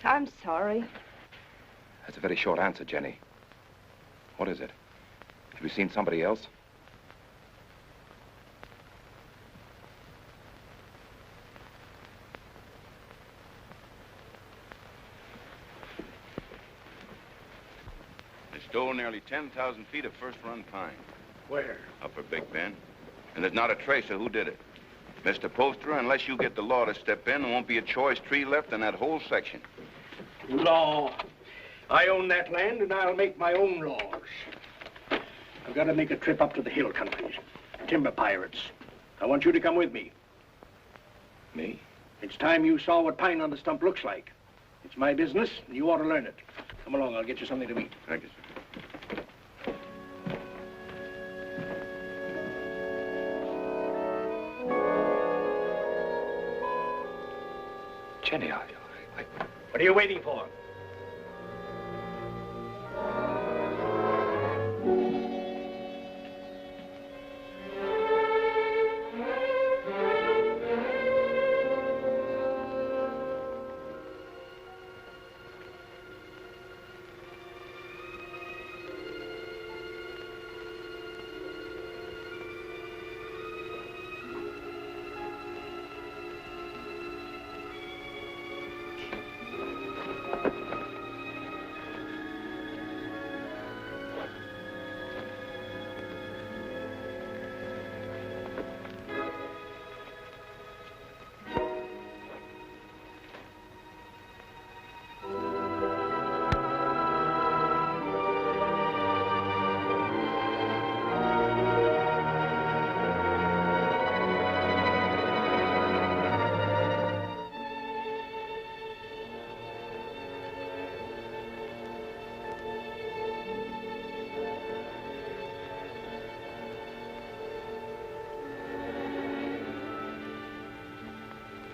I'm sorry. That's a very short answer, Jenny. What is it? Have you seen somebody else? They stole nearly 10,000 feet of first-run pine. Where? Upper Big Bend. And there's not a trace of who did it. Mr. Poster, unless you get the law to step in, there won't be a choice tree left in that whole section. Law. I own that land, and I'll make my own laws. I've got to make a trip up to the hill countries. Timber pirates. I want you to come with me. Me? It's time you saw what pine on the stump looks like. It's my business, and you ought to learn it. Come along, I'll get you something to eat. Thank you, sir. Jenny, What are you waiting for?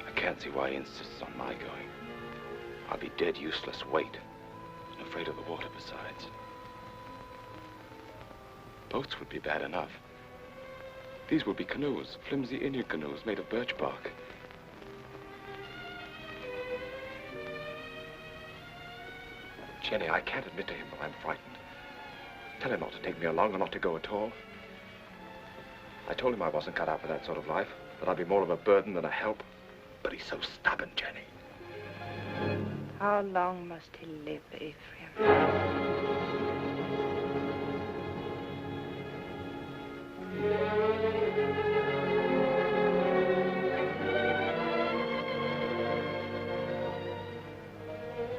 I can't see why he insists on my going. I'll be dead useless weight, and afraid of the water besides. Boats would be bad enough. These would be canoes, flimsy Indian canoes made of birch bark. Jenny, I can't admit to him that I'm frightened. Tell him not to take me along or not to go at all. I told him I wasn't cut out for that sort of life, that I'd be more of a burden than a help. But he's so stubborn, Jenny. How long must he live, Ephraim?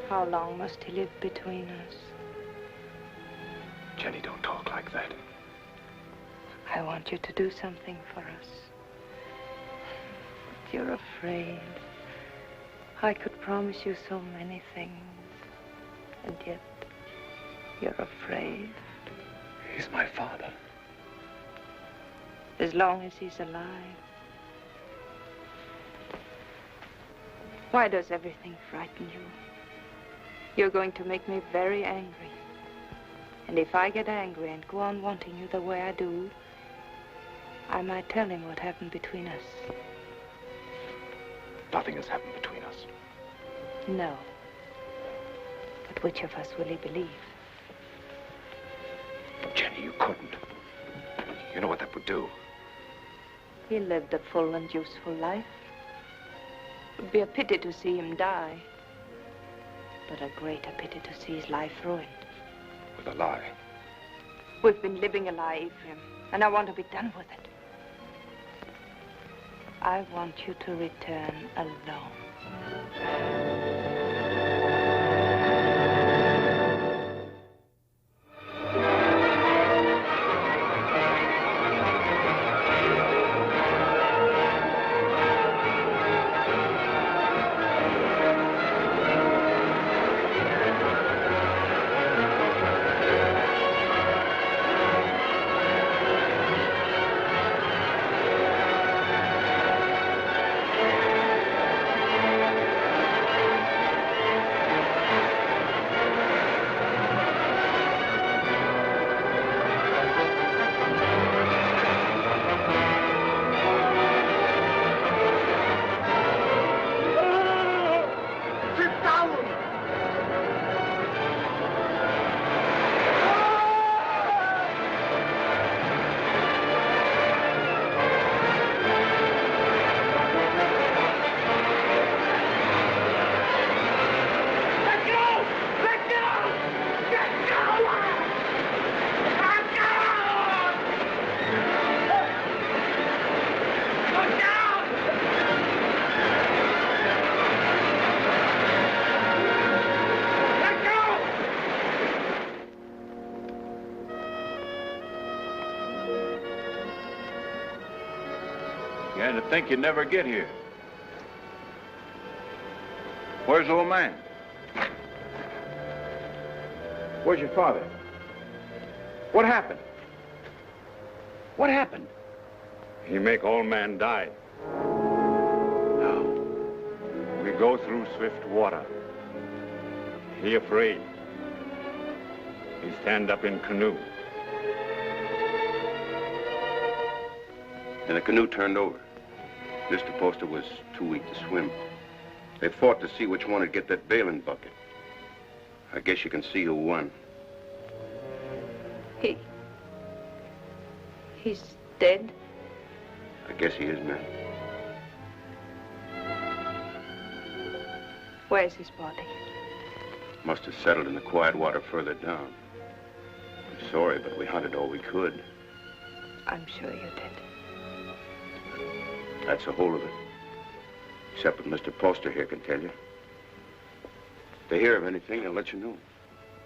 How long must he live between us? Jenny, don't talk like that. I want you to do something for us. You're afraid. I could promise you so many things, and yet you're afraid. He's my father. As long as he's alive. Why does everything frighten you? You're going to make me very angry. And if I get angry and go on wanting you the way I do, I might tell him what happened between us. Nothing has happened between us. No. But which of us will he believe? Jenny, you couldn't. You know what that would do. He lived a full and useful life. It would be a pity to see him die. But a greater pity to see his life ruined. With a lie. We've been living a lie, Ephraim, and I want to be done with it. I want you to return alone. Began to think you'd never get here. Where's the old man? Where's your father? What happened? What happened? He make old man die. Now, we go through swift water. He afraid. He stand up in canoe. And the canoe turned over. Mr. Poster was too weak to swim. They fought to see which one would get that bailing bucket. I guess you can see who won. He's dead? I guess he is, ma'am. Where's his body? Must have settled in the quiet water further down. I'm sorry, but we hunted all we could. I'm sure you did. That's the whole of it. Except what Mr. Poster here can tell you. If they hear of anything, they'll let you know.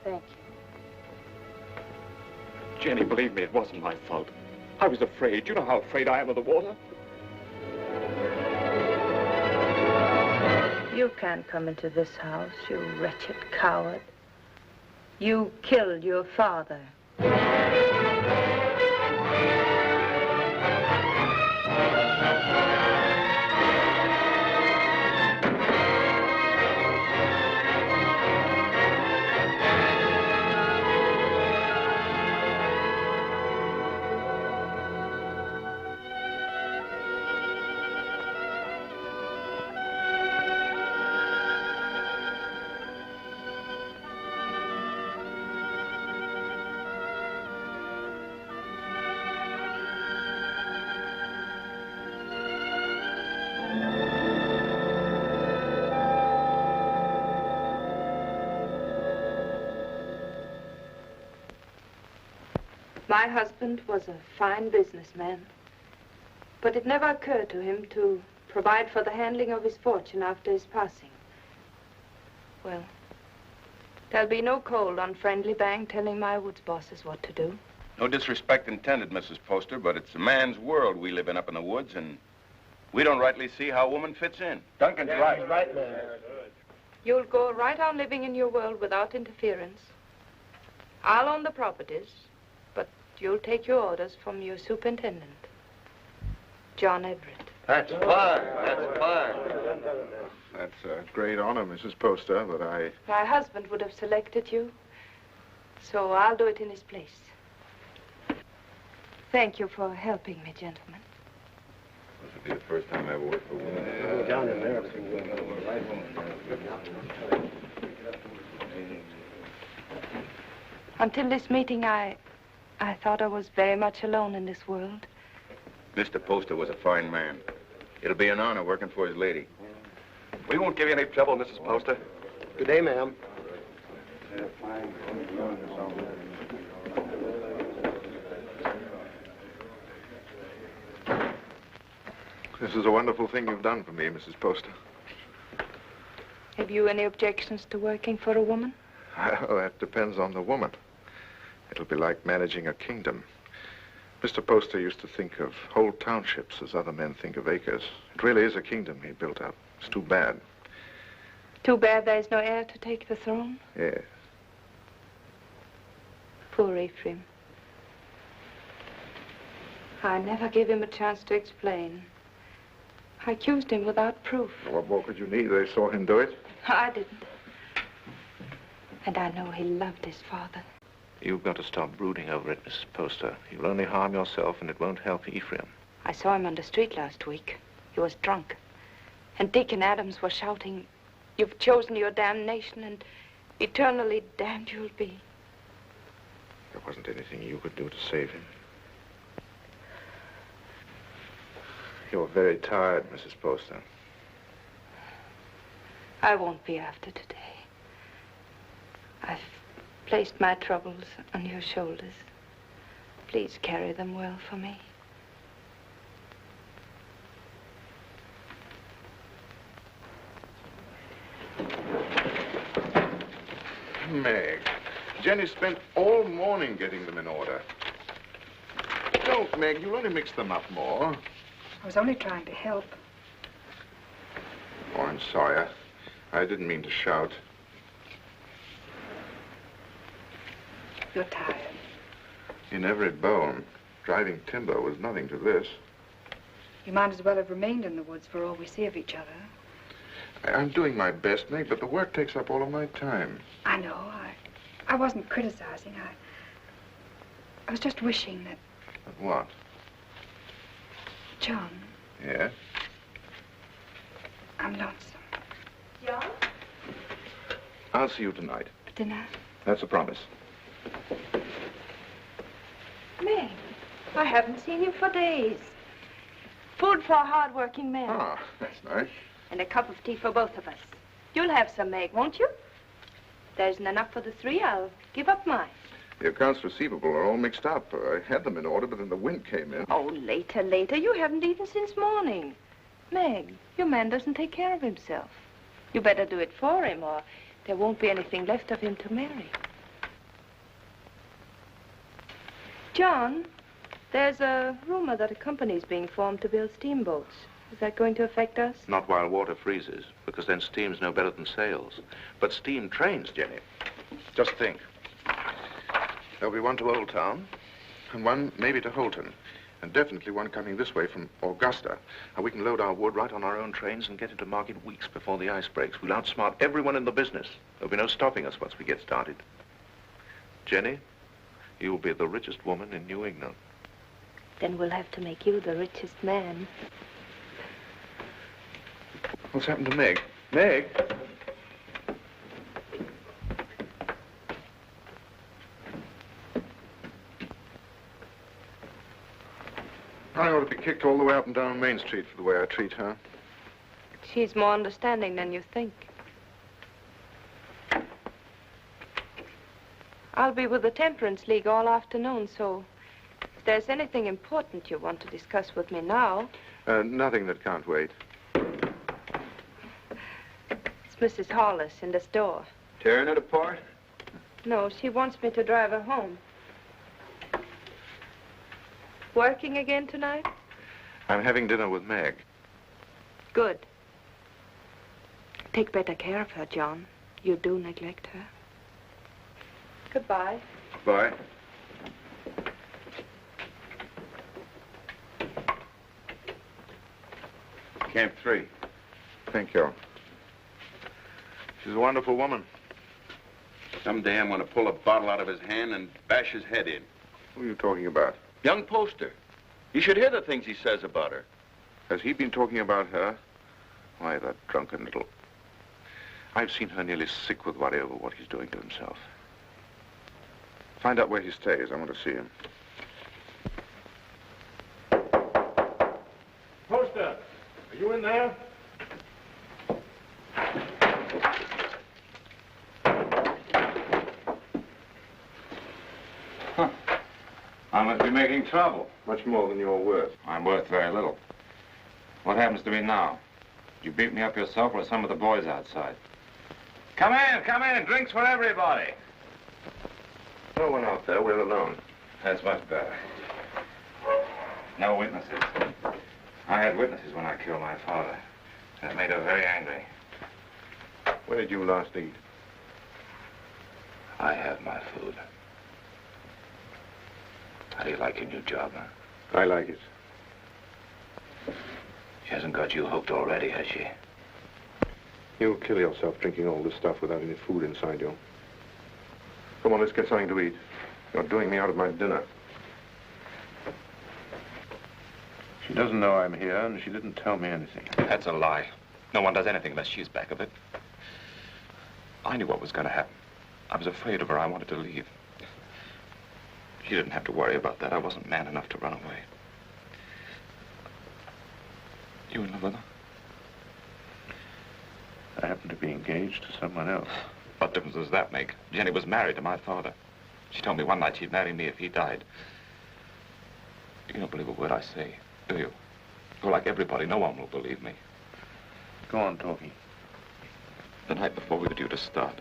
Thank you. Jenny, believe me, it wasn't my fault. I was afraid. You know how afraid I am of the water. You can't come into this house, you wretched coward. You killed your father. My husband was a fine businessman, but it never occurred to him to provide for the handling of his fortune after his passing. Well, there'll be no cold on Friendly Bank telling my woods bosses what to do. No disrespect intended, Mrs. Poster, but it's a man's world we live in up in the woods, and we don't rightly see how a woman fits in. Duncan's right. Right, man. You'll go right on living in your world without interference. I'll own the properties, but you'll take your orders from your superintendent, John Everett. That's fine. That's fine. That's a great honor, Mrs. Poster, but My husband would have selected you, so I'll do it in his place. Thank you for helping me, gentlemen. This will be the first time I ever worked for a woman. Down in there. Until this meeting, I thought I was very much alone in this world. Mr. Poster was a fine man. It'll be an honor working for his lady. We won't give you any trouble, Mrs. Poster. Good day, ma'am. this is a wonderful thing you've done for me, Mrs. Poster. Have you any objections to working for a woman? Well, that depends on the woman. It'll be like managing a kingdom. Mr. Poster used to think of whole townships as other men think of acres. It really is a kingdom he built up. It's too bad. Too bad there's no heir to take the throne. Yes. Poor Ephraim. I never gave him a chance to explain. I accused him without proof. What more could you need? They saw him do it. I didn't. And I know he loved his father. You've got to stop brooding over it, Mrs. Poster. You'll only harm yourself, and it won't help Ephraim. I saw him on the street last week. He was drunk. And Dick and Adams were shouting, "You've chosen your damnation, and eternally damned you'll be." There wasn't anything you could do to save him. You're very tired, Mrs. Poster. I won't be after today. I've placed my troubles on your shoulders. Please carry them well for me. Meg, Jenny spent all morning getting them in order. Don't, Meg. You'll only mix them up more. I was only trying to help. Oh, I'm sorry. I didn't mean to shout. You're tired. In every bone. Driving timber was nothing to this. You might as well have remained in the woods for all we see of each other. I'm doing my best, Meg, but the work takes up all of my time. I know. I wasn't criticizing. I was just wishing that... But what? John, Yes? I'm lonesome. John? I'll see you tonight. For dinner? That's a promise. Meg, I haven't seen you for days. Food for a hard-working man. Ah, that's nice. And a cup of tea for both of us. You'll have some, Meg, won't you? There isn't enough for the three. I'll give up mine. The accounts receivable are all mixed up. I had them in order, but then the wind came in. Oh, later. You haven't eaten since morning. Meg, your man doesn't take care of himself. You better do it for him, or there won't be anything left of him to marry. John, there's a rumor that a company's being formed to build steamboats. Is that going to affect us? Not while water freezes, because then steam's no better than sails. But steam trains, Jenny. Just think. There'll be one to Old Town, and one maybe to Holton, and definitely one coming this way from Augusta. And we can load our wood right on our own trains and get into market weeks before the ice breaks. We'll outsmart everyone in the business. There'll be no stopping us once we get started. Jenny, you'll be the richest woman in New England. Then we'll have to make you the richest man. What's happened to Meg? Meg? I ought to be kicked all the way up and down Main Street for the way I treat her. She's more understanding than you think. I'll be with the Temperance League all afternoon, so if there's anything important you want to discuss with me now... Nothing that can't wait. It's Mrs. Hollis in the store. Tearing it apart? No, she wants me to drive her home. Working again tonight? I'm having dinner with Meg. Good. Take better care of her, John. You do neglect her. Goodbye. Bye. Camp 3. Thank you. She's a wonderful woman. Someday I'm going to pull a bottle out of his hand and bash his head in. Who are you talking about? Young Poster. You should hear the things he says about her. Has he been talking about her? Why, that drunken little... I've seen her nearly sick with worry over what he's doing to himself. Find out where he stays. I want to see him. Poster, are you in there? I must be making trouble. Much more than you're worth. I'm worth very little. What happens to me now? You beat me up yourself or some of the boys outside? Come in. Drinks for everybody. No one out there. We're alone. That's much better. No witnesses. I had witnesses when I killed my father. That made her very angry. Where did you last eat? I have my food. How do you like your new job, huh? I like it. She hasn't got you hooked already, has she? You'll kill yourself drinking all this stuff without any food inside you. Come on, let's get something to eat. You're doing me out of my dinner. She doesn't know I'm here, and she didn't tell me anything. That's a lie. No one does anything unless she's back of it. I knew what was going to happen. I was afraid of her. I wanted to leave. She didn't have to worry about that. I wasn't man enough to run away. You in love with her? I happen to be engaged to someone else. What difference does that make? Jenny was married to my father. She told me one night she'd marry me if he died. You don't believe a word I say, do you? You're like everybody. No one will believe me. Go on talking. The night before we were due to start,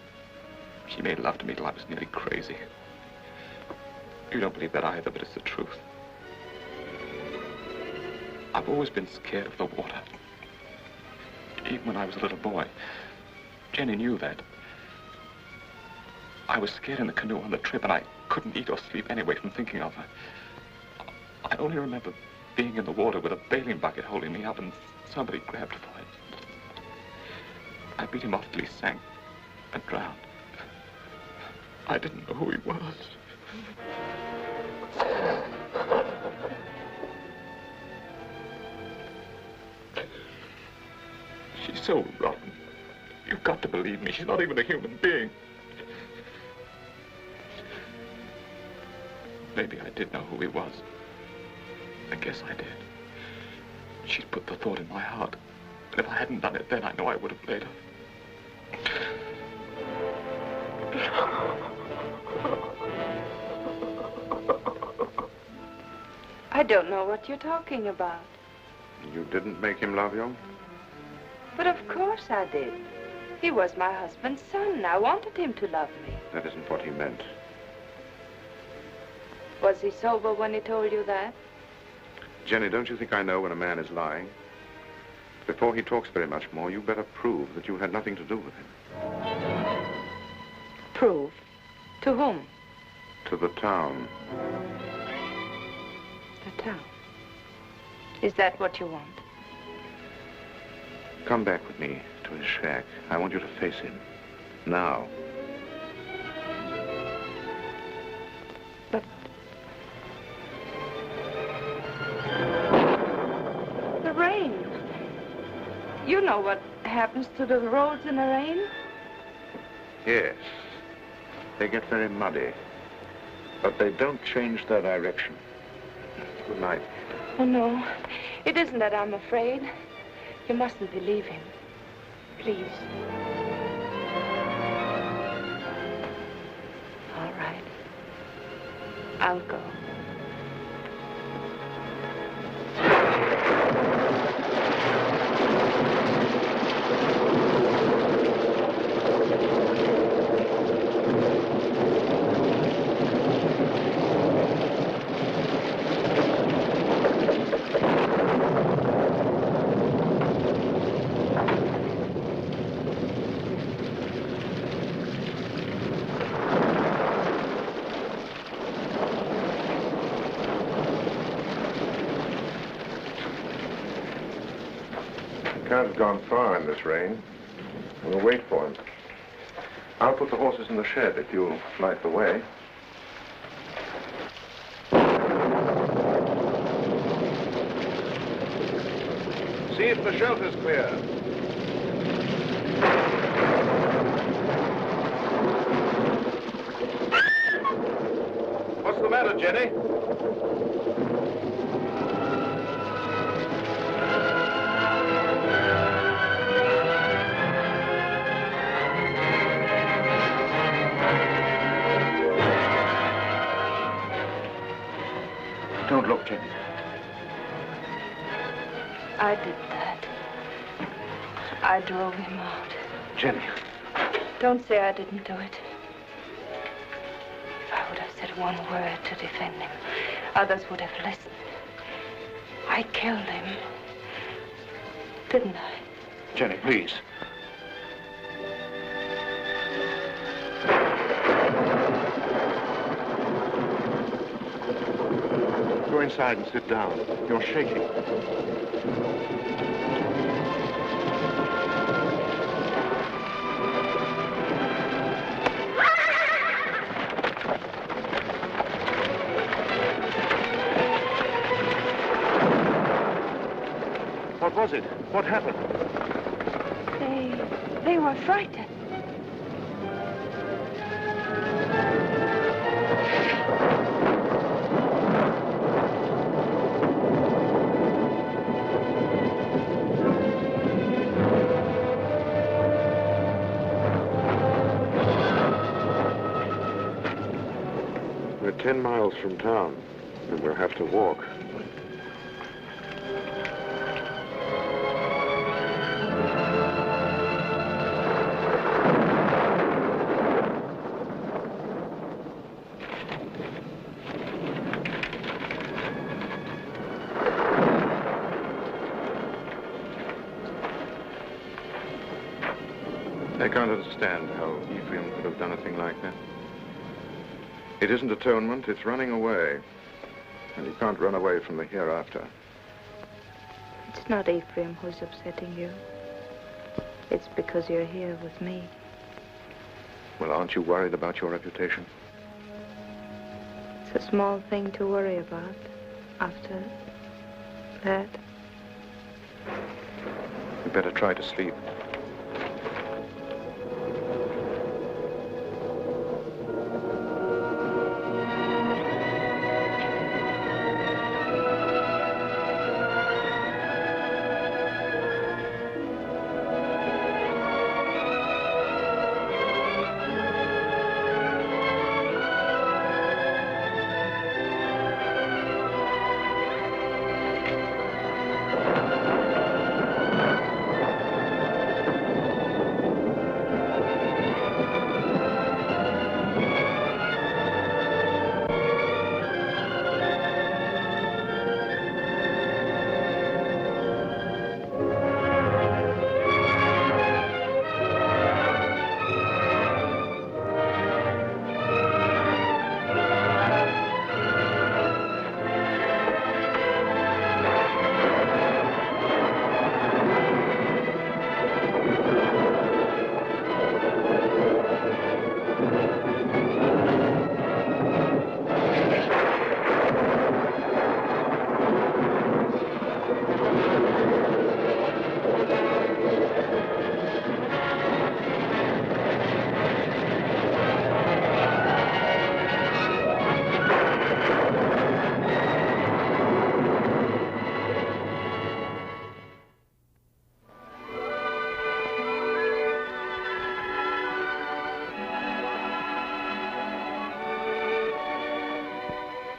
she made love to me till I was nearly crazy. You don't believe that either, but it's the truth. I've always been scared of the water. Even when I was a little boy. Jenny knew that. I was scared in the canoe on the trip, and I couldn't eat or sleep anyway from thinking of her. I only remember being in the water with a bailing bucket holding me up, and somebody grabbed for it. I beat him off till he sank and drowned. I didn't know who he was. She's so rotten. You've got to believe me. She's not even a human being. Maybe I did know who he was. I guess I did. She'd put the thought in my heart. And if I hadn't done it then, I know I would have later. I don't know what you're talking about. You didn't make him love you? But of course I did. He was my husband's son. I wanted him to love me. That isn't what he meant. Was he sober when he told you that? Jenny, don't you think I know when a man is lying? Before he talks very much more, you better prove that you had nothing to do with him. Prove? To whom? To the town. The town. Is that what you want? Come back with me to his shack. I want you to face him. Now. But... the rain. You know what happens to the roads in the rain? Yes. They get very muddy. But they don't change their direction. Good night. Oh, no. It isn't that I'm afraid. You mustn't believe him. Please. All right. I'll go. can't have gone far in this rain. We'll wait for him. I'll put the horses in the shed if you'll light the way. See if the shelter's clear. What's the matter, Jenny? Don't look, Jenny. I did that. I drove him out. Jenny. Don't say I didn't do it. If I would have said one word to defend him, others would have listened. I killed him. Didn't I? Jenny, please. Go inside and sit down. You're shaking. What was it? What happened? They were frightened. We're 10 miles from town, and we'll have to walk. I can't understand how Ephraim could have done a thing like that. It isn't atonement, it's running away. And you can't run away from the hereafter. It's not Ephraim who's upsetting you. It's because you're here with me. Well, aren't you worried about your reputation? It's a small thing to worry about after that. You better try to sleep.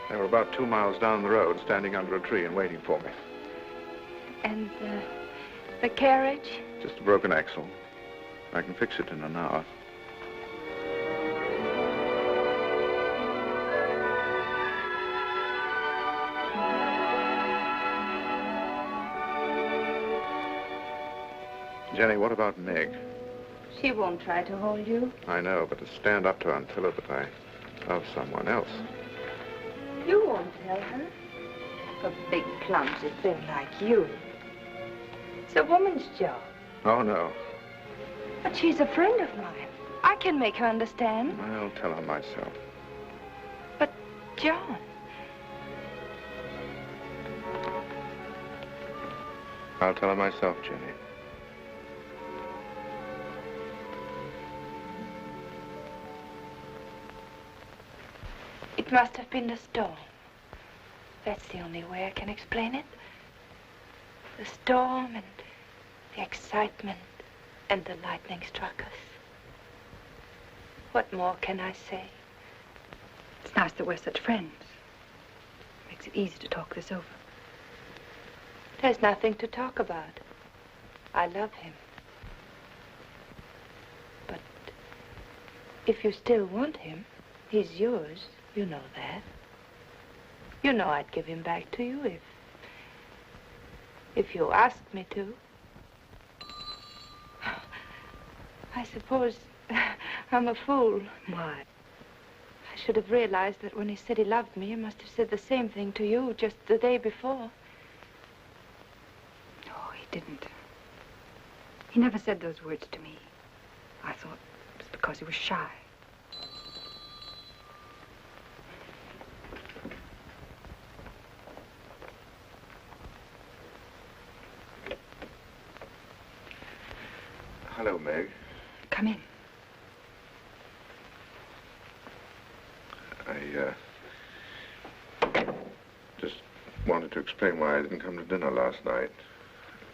They were about 2 miles down the road, standing under a tree and waiting for me. And the carriage? Just a broken axle. I can fix it in an hour. Jenny, what about Meg? She won't try to hold you. I know, but to stand up to her and tell her that I love someone else. You won't tell her. A big, clumsy thing like you. It's a woman's job. Oh, no. But she's a friend of mine. I can make her understand. I'll tell her myself. But, John... I'll tell her myself, Jenny. It must have been the storm. That's the only way I can explain it. The storm and the excitement and the lightning struck us. What more can I say? It's nice that we're such friends. Makes it easy to talk this over. There's nothing to talk about. I love him. But if you still want him, he's yours. You know that. You know I'd give him back to you if you asked me to. I suppose I'm a fool. Why? I should have realized that when he said he loved me, he must have said the same thing to you just the day before. Oh, he didn't. He never said those words to me. I thought it was because he was shy. Hello, Meg. Come in. I just wanted to explain why I didn't come to dinner last night.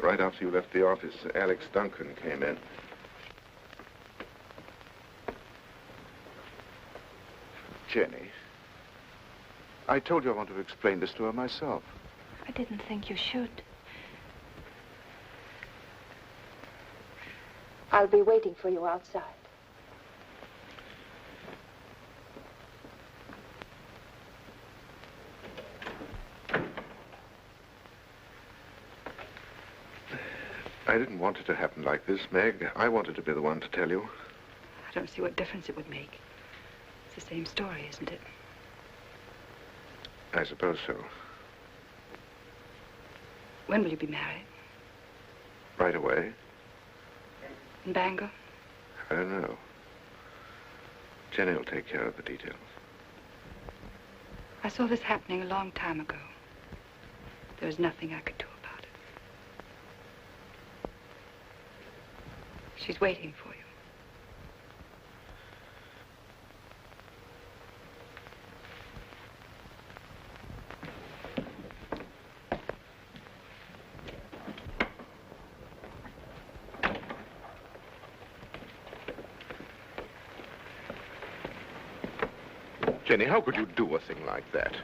Right after you left the office, Alex Duncan came in. Jenny, I told you I wanted to explain this to her myself. I didn't think you should. I'll be waiting for you outside. I didn't want it to happen like this, Meg. I wanted to be the one to tell you. I don't see what difference it would make. It's the same story, isn't it? I suppose so. When will you be married? Right away? In Bangor? I don't know. Jenny will take care of the details. I saw this happening a long time ago. There was nothing I could do about it. She's waiting for you. Jenny, how could you do a thing like that?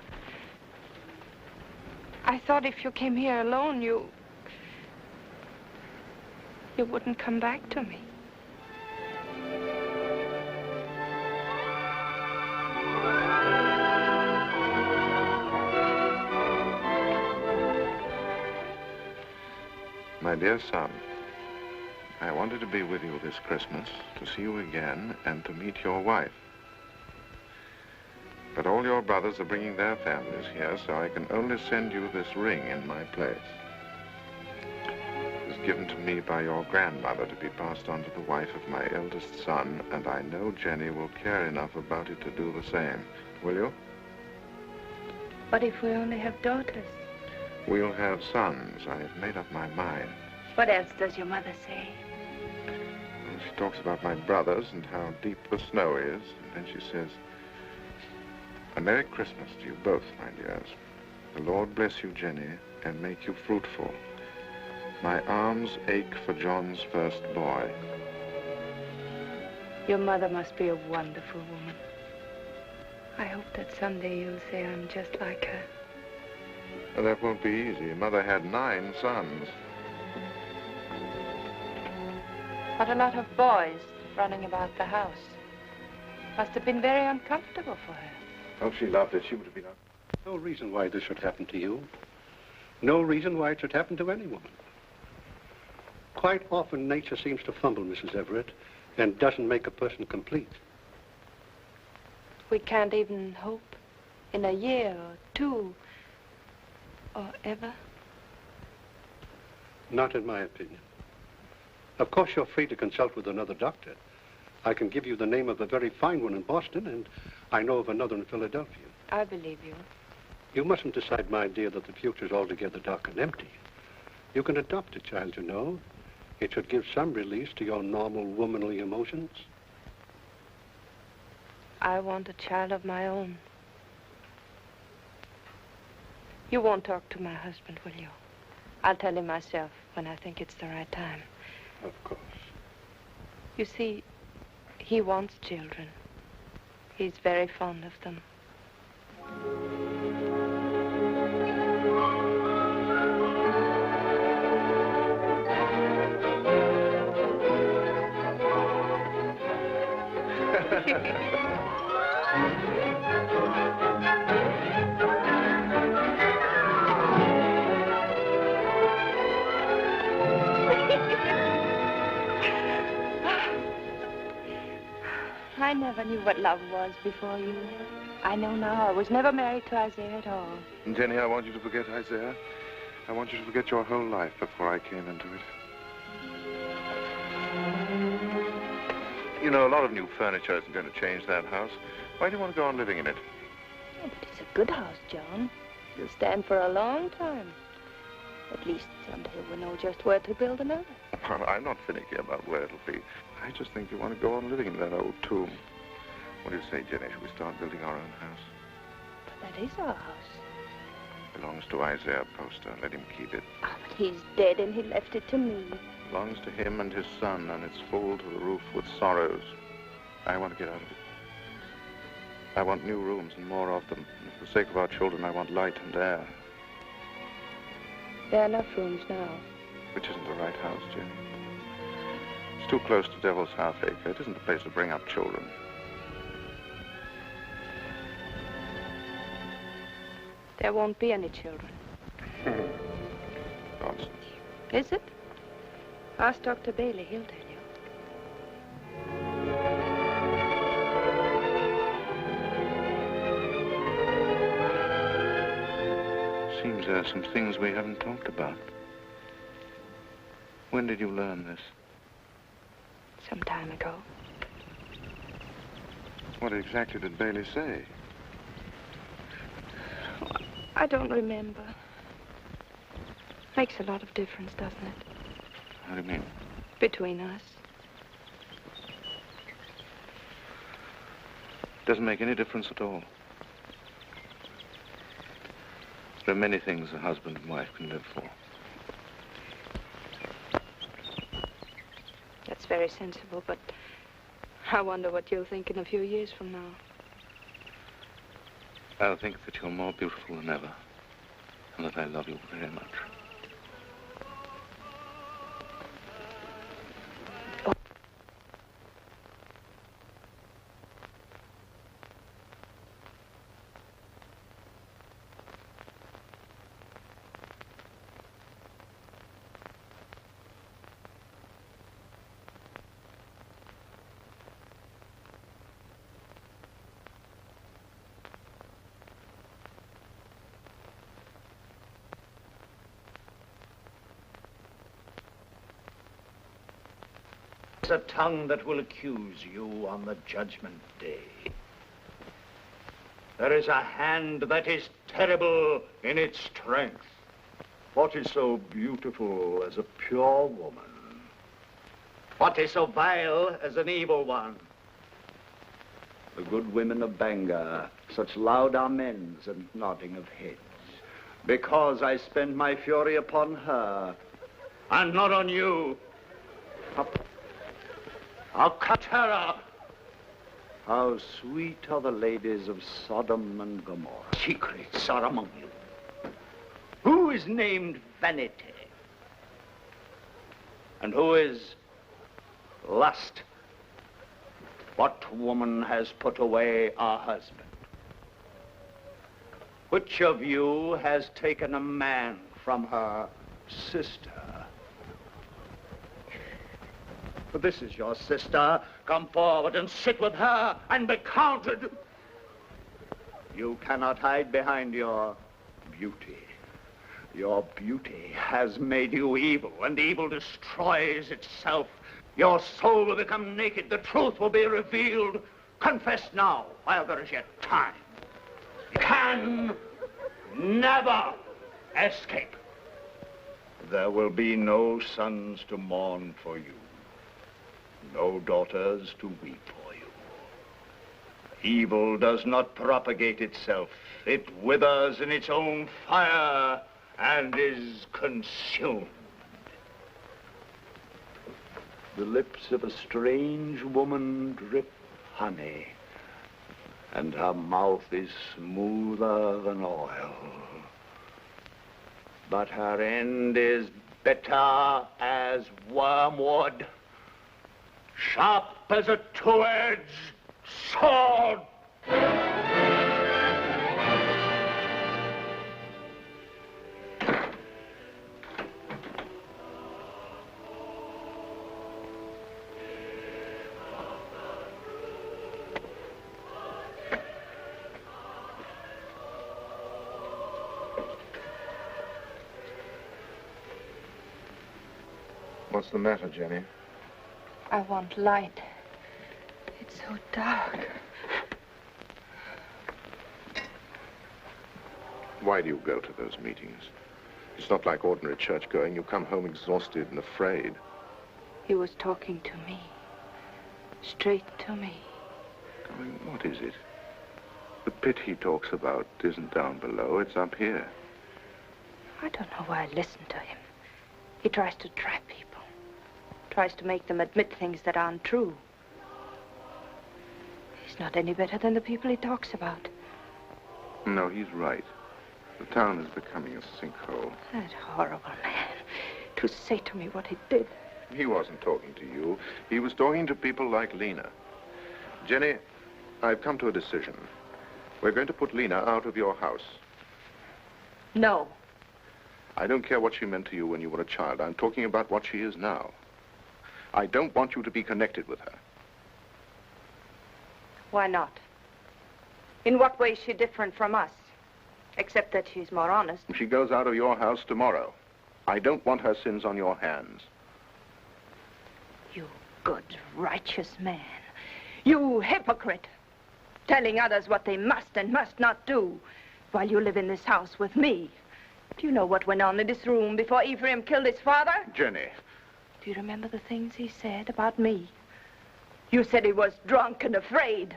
I thought if you came here alone, you wouldn't come back to me. My dear son, I wanted to be with you this Christmas, to see you again, and to meet your wife. But all your brothers are bringing their families here, so I can only send you this ring in my place. It was given to me by your grandmother to be passed on to the wife of my eldest son, and I know Jenny will care enough about it to do the same. Will you? What if we only have daughters? We'll have sons. I have made up my mind. What else does your mother say? Well, she talks about my brothers and how deep the snow is, and then she says, "A Merry Christmas to you both, my dears. The Lord bless you, Jenny, and make you fruitful. My arms ache for John's first boy." Your mother must be a wonderful woman. I hope that someday you'll say I'm just like her. Well, that won't be easy. Mother had 9 sons. What a lot of boys running about the house. Must have been very uncomfortable for her. Oh, she loved it. She would have been... No reason why this should happen to you. No reason why it should happen to any woman. Quite often, nature seems to fumble, Mrs. Everett, and doesn't make a person complete. We can't even hope in a year or 2 or ever. Not in my opinion. Of course, you're free to consult with another doctor. I can give you the name of a very fine one in Boston, and I know of another in Philadelphia. I believe you. You mustn't decide, my dear, that the future's altogether dark and empty. You can adopt a child, you know. It should give some release to your normal womanly emotions. I want a child of my own. You won't talk to my husband, will you? I'll tell him myself when I think it's the right time. Of course. You see, he wants children. He's very fond of them. I never knew what love was before you. I know now. I was never married to Isaiah at all. And Jenny, I want you to forget Isaiah. I want you to forget your whole life before I came into it. You know, a lot of new furniture isn't going to change that house. Why do you want to go on living in it? Oh, but it's a good house, John. It'll stand for a long time. At least until we know just where to build another. I'm not finicky about where it'll be. I just think you want to go on living in that old tomb. What do you say, Jenny? Should we start building our own house? But that is our house. Belongs to Isaiah Poster. Let him keep it. Oh, but he's dead and he left it to me. Belongs to him and his son, and it's full to the roof with sorrows. I want to get out of it. I want new rooms and more of them. And for the sake of our children, I want light and air. There are enough rooms now. Which isn't the right house, Jenny. It's too close to Devil's Half Acre. It isn't the place to bring up children. There won't be any children. Nonsense. Is it? Ask Dr. Bailey. He'll tell you. Seems there are some things we haven't talked about. When did you learn this? Some time ago. What exactly did Bailey say? I don't remember. Makes a lot of difference, doesn't it? How do you mean? Between us. Doesn't make any difference at all. There are many things a husband and wife can live for. That's very sensible, but I wonder what you'll think in a few years from now. I'll think that you're more beautiful than ever, and that I love you very much. A tongue that will accuse you on the judgment day. There is a hand that is terrible in its strength. What is so beautiful as a pure woman? What is so vile as an evil one? The good women of Bangor, such loud amens and nodding of heads, because I spend my fury upon her, and not on you. I'll cut her up. How sweet are the ladies of Sodom and Gomorrah. Secrets are among you. Who is named Vanity? And who is Lust? What woman has put away a husband? Which of you has taken a man from her sister? But this is your sister. Come forward and sit with her and be counted. You cannot hide behind your beauty. Your beauty has made you evil, and evil destroys itself. Your soul will become naked. The truth will be revealed. Confess now, while there is yet time. You can never escape. There will be no sons to mourn for you, no daughters to weep for you. Evil does not propagate itself. It withers in its own fire and is consumed. The lips of a strange woman drip honey, and her mouth is smoother than oil. But her end is bitter as wormwood, sharp as a two-edged sword. What's the matter, Jenny? I want light. It's so dark. Why do you go to those meetings? It's not like ordinary church going. You come home exhausted and afraid. He was talking to me. Straight to me. I mean, what is it? The pit he talks about isn't down below, it's up here. I don't know why I listen to him. He tries to trap people. Tries to make them admit things that aren't true. He's not any better than the people he talks about. No, he's right. The town is becoming a sinkhole. That horrible man. To say to me what he did. He wasn't talking to you. He was talking to people like Lena. Jenny, I've come to a decision. We're going to put Lena out of your house. No. I don't care what she meant to you when you were a child. I'm talking about what she is now. I don't want you to be connected with her. Why not? In what way is she different from us? Except that she's more honest. She goes out of your house tomorrow. I don't want her sins on your hands. You good, righteous man. You hypocrite. Telling others what they must and must not do while you live in this house with me. Do you know what went on in this room before Ephraim killed his father? Jenny. Do you remember the things he said about me? You said he was drunk and afraid.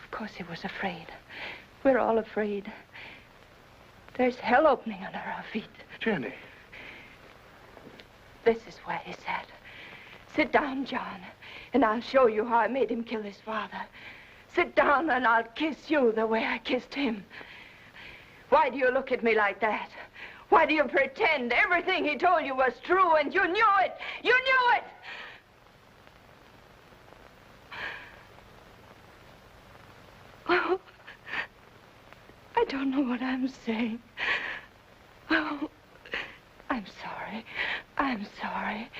Of course he was afraid. We're all afraid. There's hell opening under our feet. Jenny. This is where he sat. Sit down, John, and I'll show you how I made him kill his father. Sit down and I'll kiss you the way I kissed him. Why do you look at me like that? Why do you pretend everything he told you was true and you knew it? You knew it! Oh, I don't know what I'm saying. Oh, I'm sorry. I'm sorry.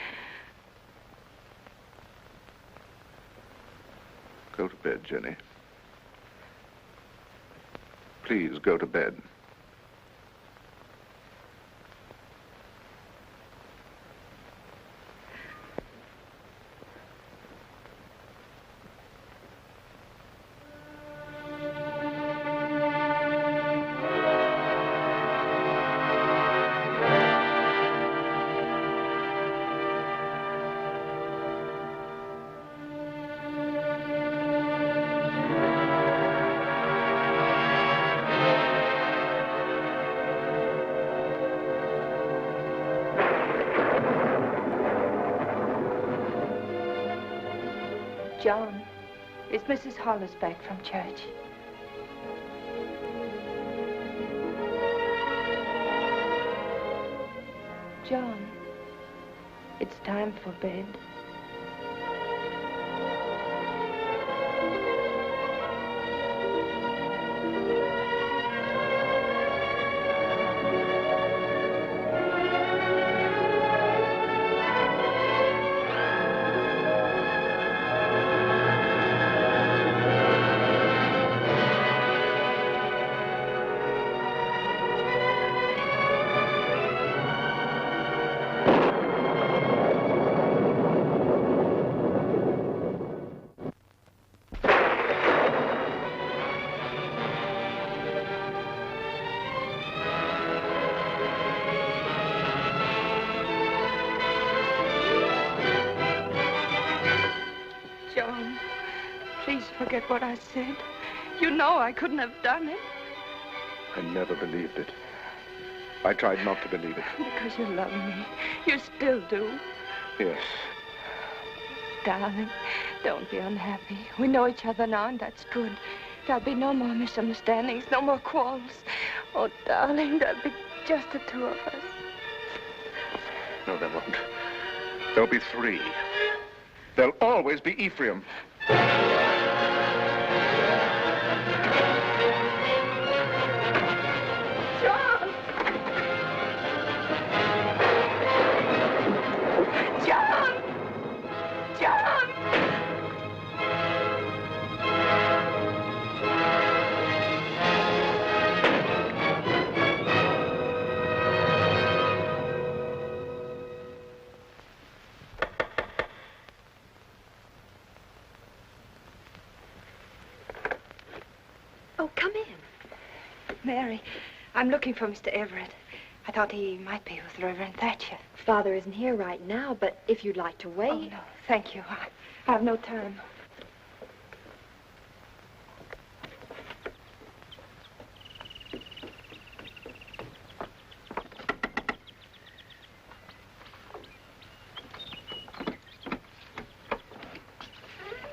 Go to bed, Jenny. Please, go to bed. John, is Mrs. Hollis back from church? John, it's time for bed. forget what I said. You know I couldn't have done it. I never believed it. I tried not to believe it. Because you love me. You still do. Yes. Darling, don't be unhappy. We know each other now, and that's good. There'll be no more misunderstandings, no more quarrels. Oh, darling, there'll be just the two of us. No, there won't. There'll be 3. There'll always be Ephraim. Oh, come in. Mary, I'm looking for Mr. Everett. I thought he might be with Reverend Thatcher. Father isn't here right now, but if you'd like to wait... Oh, no, thank you. I have no time.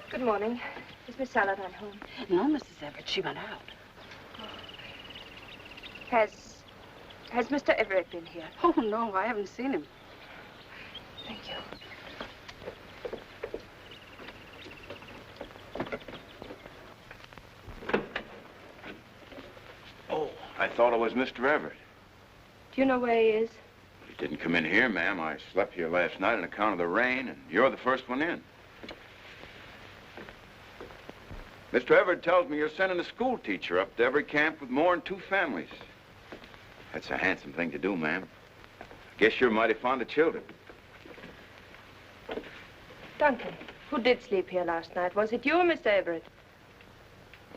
Good morning. Is Miss Saladin home? No, Mrs. Everett, she went out. Has Mr. Everett been here? Oh, no, I haven't seen him. Thank you. Oh, I thought it was Mr. Everett. Do you know where he is? He didn't come in here, ma'am. I slept here last night on account of the rain, and you're the first one in. Mr. Everett tells me you're sending a school teacher up to every camp with more than 2 families. That's a handsome thing to do, ma'am. Guess you're mighty fond of children. Duncan, who did sleep here last night? Was it you or Mr. Everett?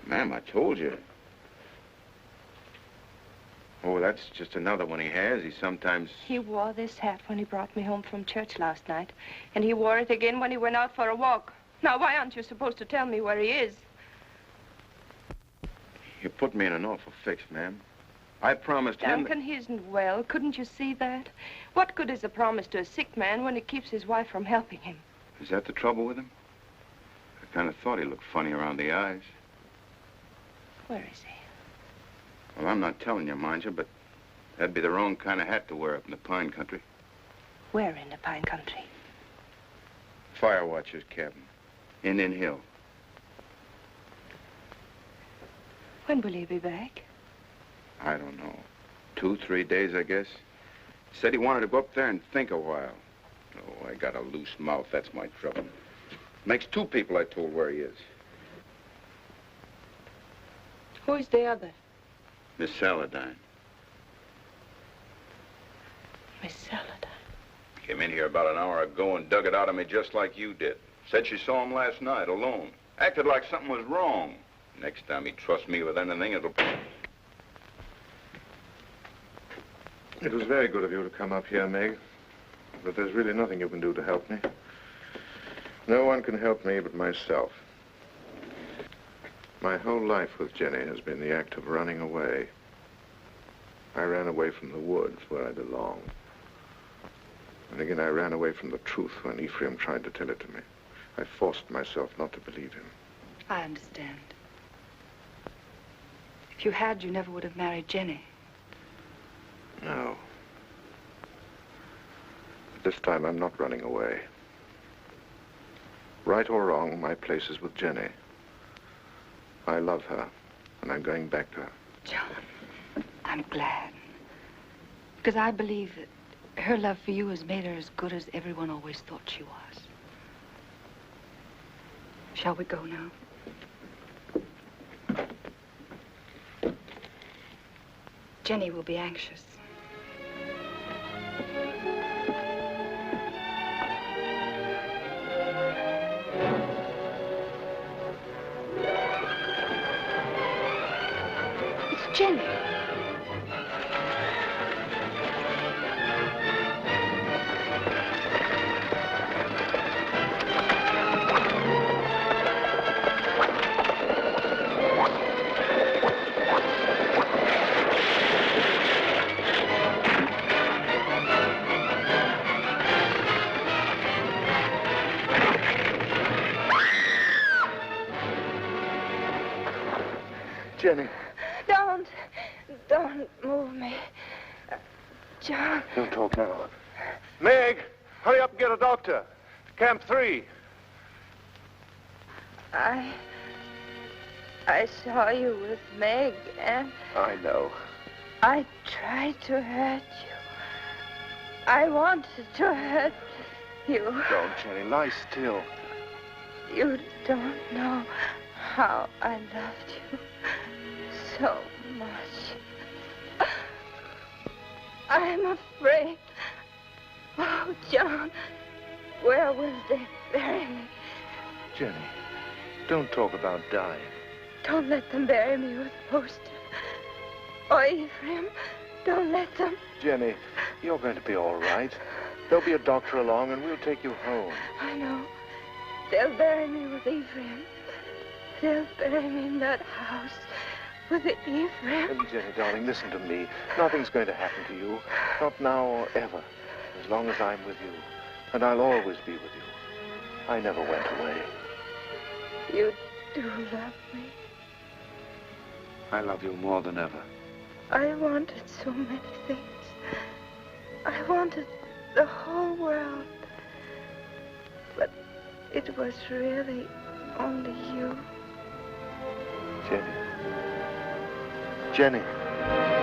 Ma'am, I told you. Oh, that's just another one he has. He sometimes... He wore this hat when he brought me home from church last night. And he wore it again when he went out for a walk. Now, why aren't you supposed to tell me where he is? You put me in an awful fix, ma'am. I promised him... Duncan, he isn't well. Couldn't you see that? What good is a promise to a sick man when it keeps his wife from helping him? Is that the trouble with him? I kind of thought he looked funny around the eyes. Where is he? Well, I'm not telling you, mind you, but that'd be the wrong kind of hat to wear up in the pine country. Where in the pine country? Fire watcher's cabin. Indian Hill. When will he be back? I don't know. 2, 3 days, I guess. He said he wanted to go up there and think a while. Oh, I got a loose mouth. That's my trouble. Makes 2 people I told where he is. Who's the other? Miss Saladin. Miss Saladin. Came in here about an hour ago and dug it out of me just like you did. Said she saw him last night alone. Acted like something was wrong. Next time he trusts me with anything, it'll... It was very good of you to come up here, Meg. But there's really nothing you can do to help me. No one can help me but myself. My whole life with Jenny has been the act of running away. I ran away from the woods where I belong. And again, I ran away from the truth when Ephraim tried to tell it to me. I forced myself not to believe him. I understand. If you had, you never would have married Jenny. No. But this time, I'm not running away. Right or wrong, my place is with Jenny. I love her, and I'm going back to her. John, I'm glad. Because I believe that her love for you has made her as good as everyone always thought she was. Shall we go now? Jenny will be anxious. It's Jenny. Don't move me. John. Don't talk now. Meg, hurry up and get a doctor. Camp 3. I saw you with Meg, and I know. I tried to hurt you. I wanted to hurt you. Don't, Jenny. Lie still. You don't know how I loved you so much. I'm afraid. Oh, John, where will they bury me? Jenny, don't talk about dying. Don't let them bury me with Poster. Or Ephraim, don't let them. Jenny, you're going to be all right. There'll be a doctor along and we'll take you home. I know. They'll bury me with Ephraim. They'll bury me in that house with Ephraim. Jenny, darling, listen to me. Nothing's going to happen to you. Not now or ever. As long as I'm with you. And I'll always be with you. I never went away. You do love me. I love you more than ever. I wanted so many things. I wanted the whole world. But it was really only you. Jenny. Jenny.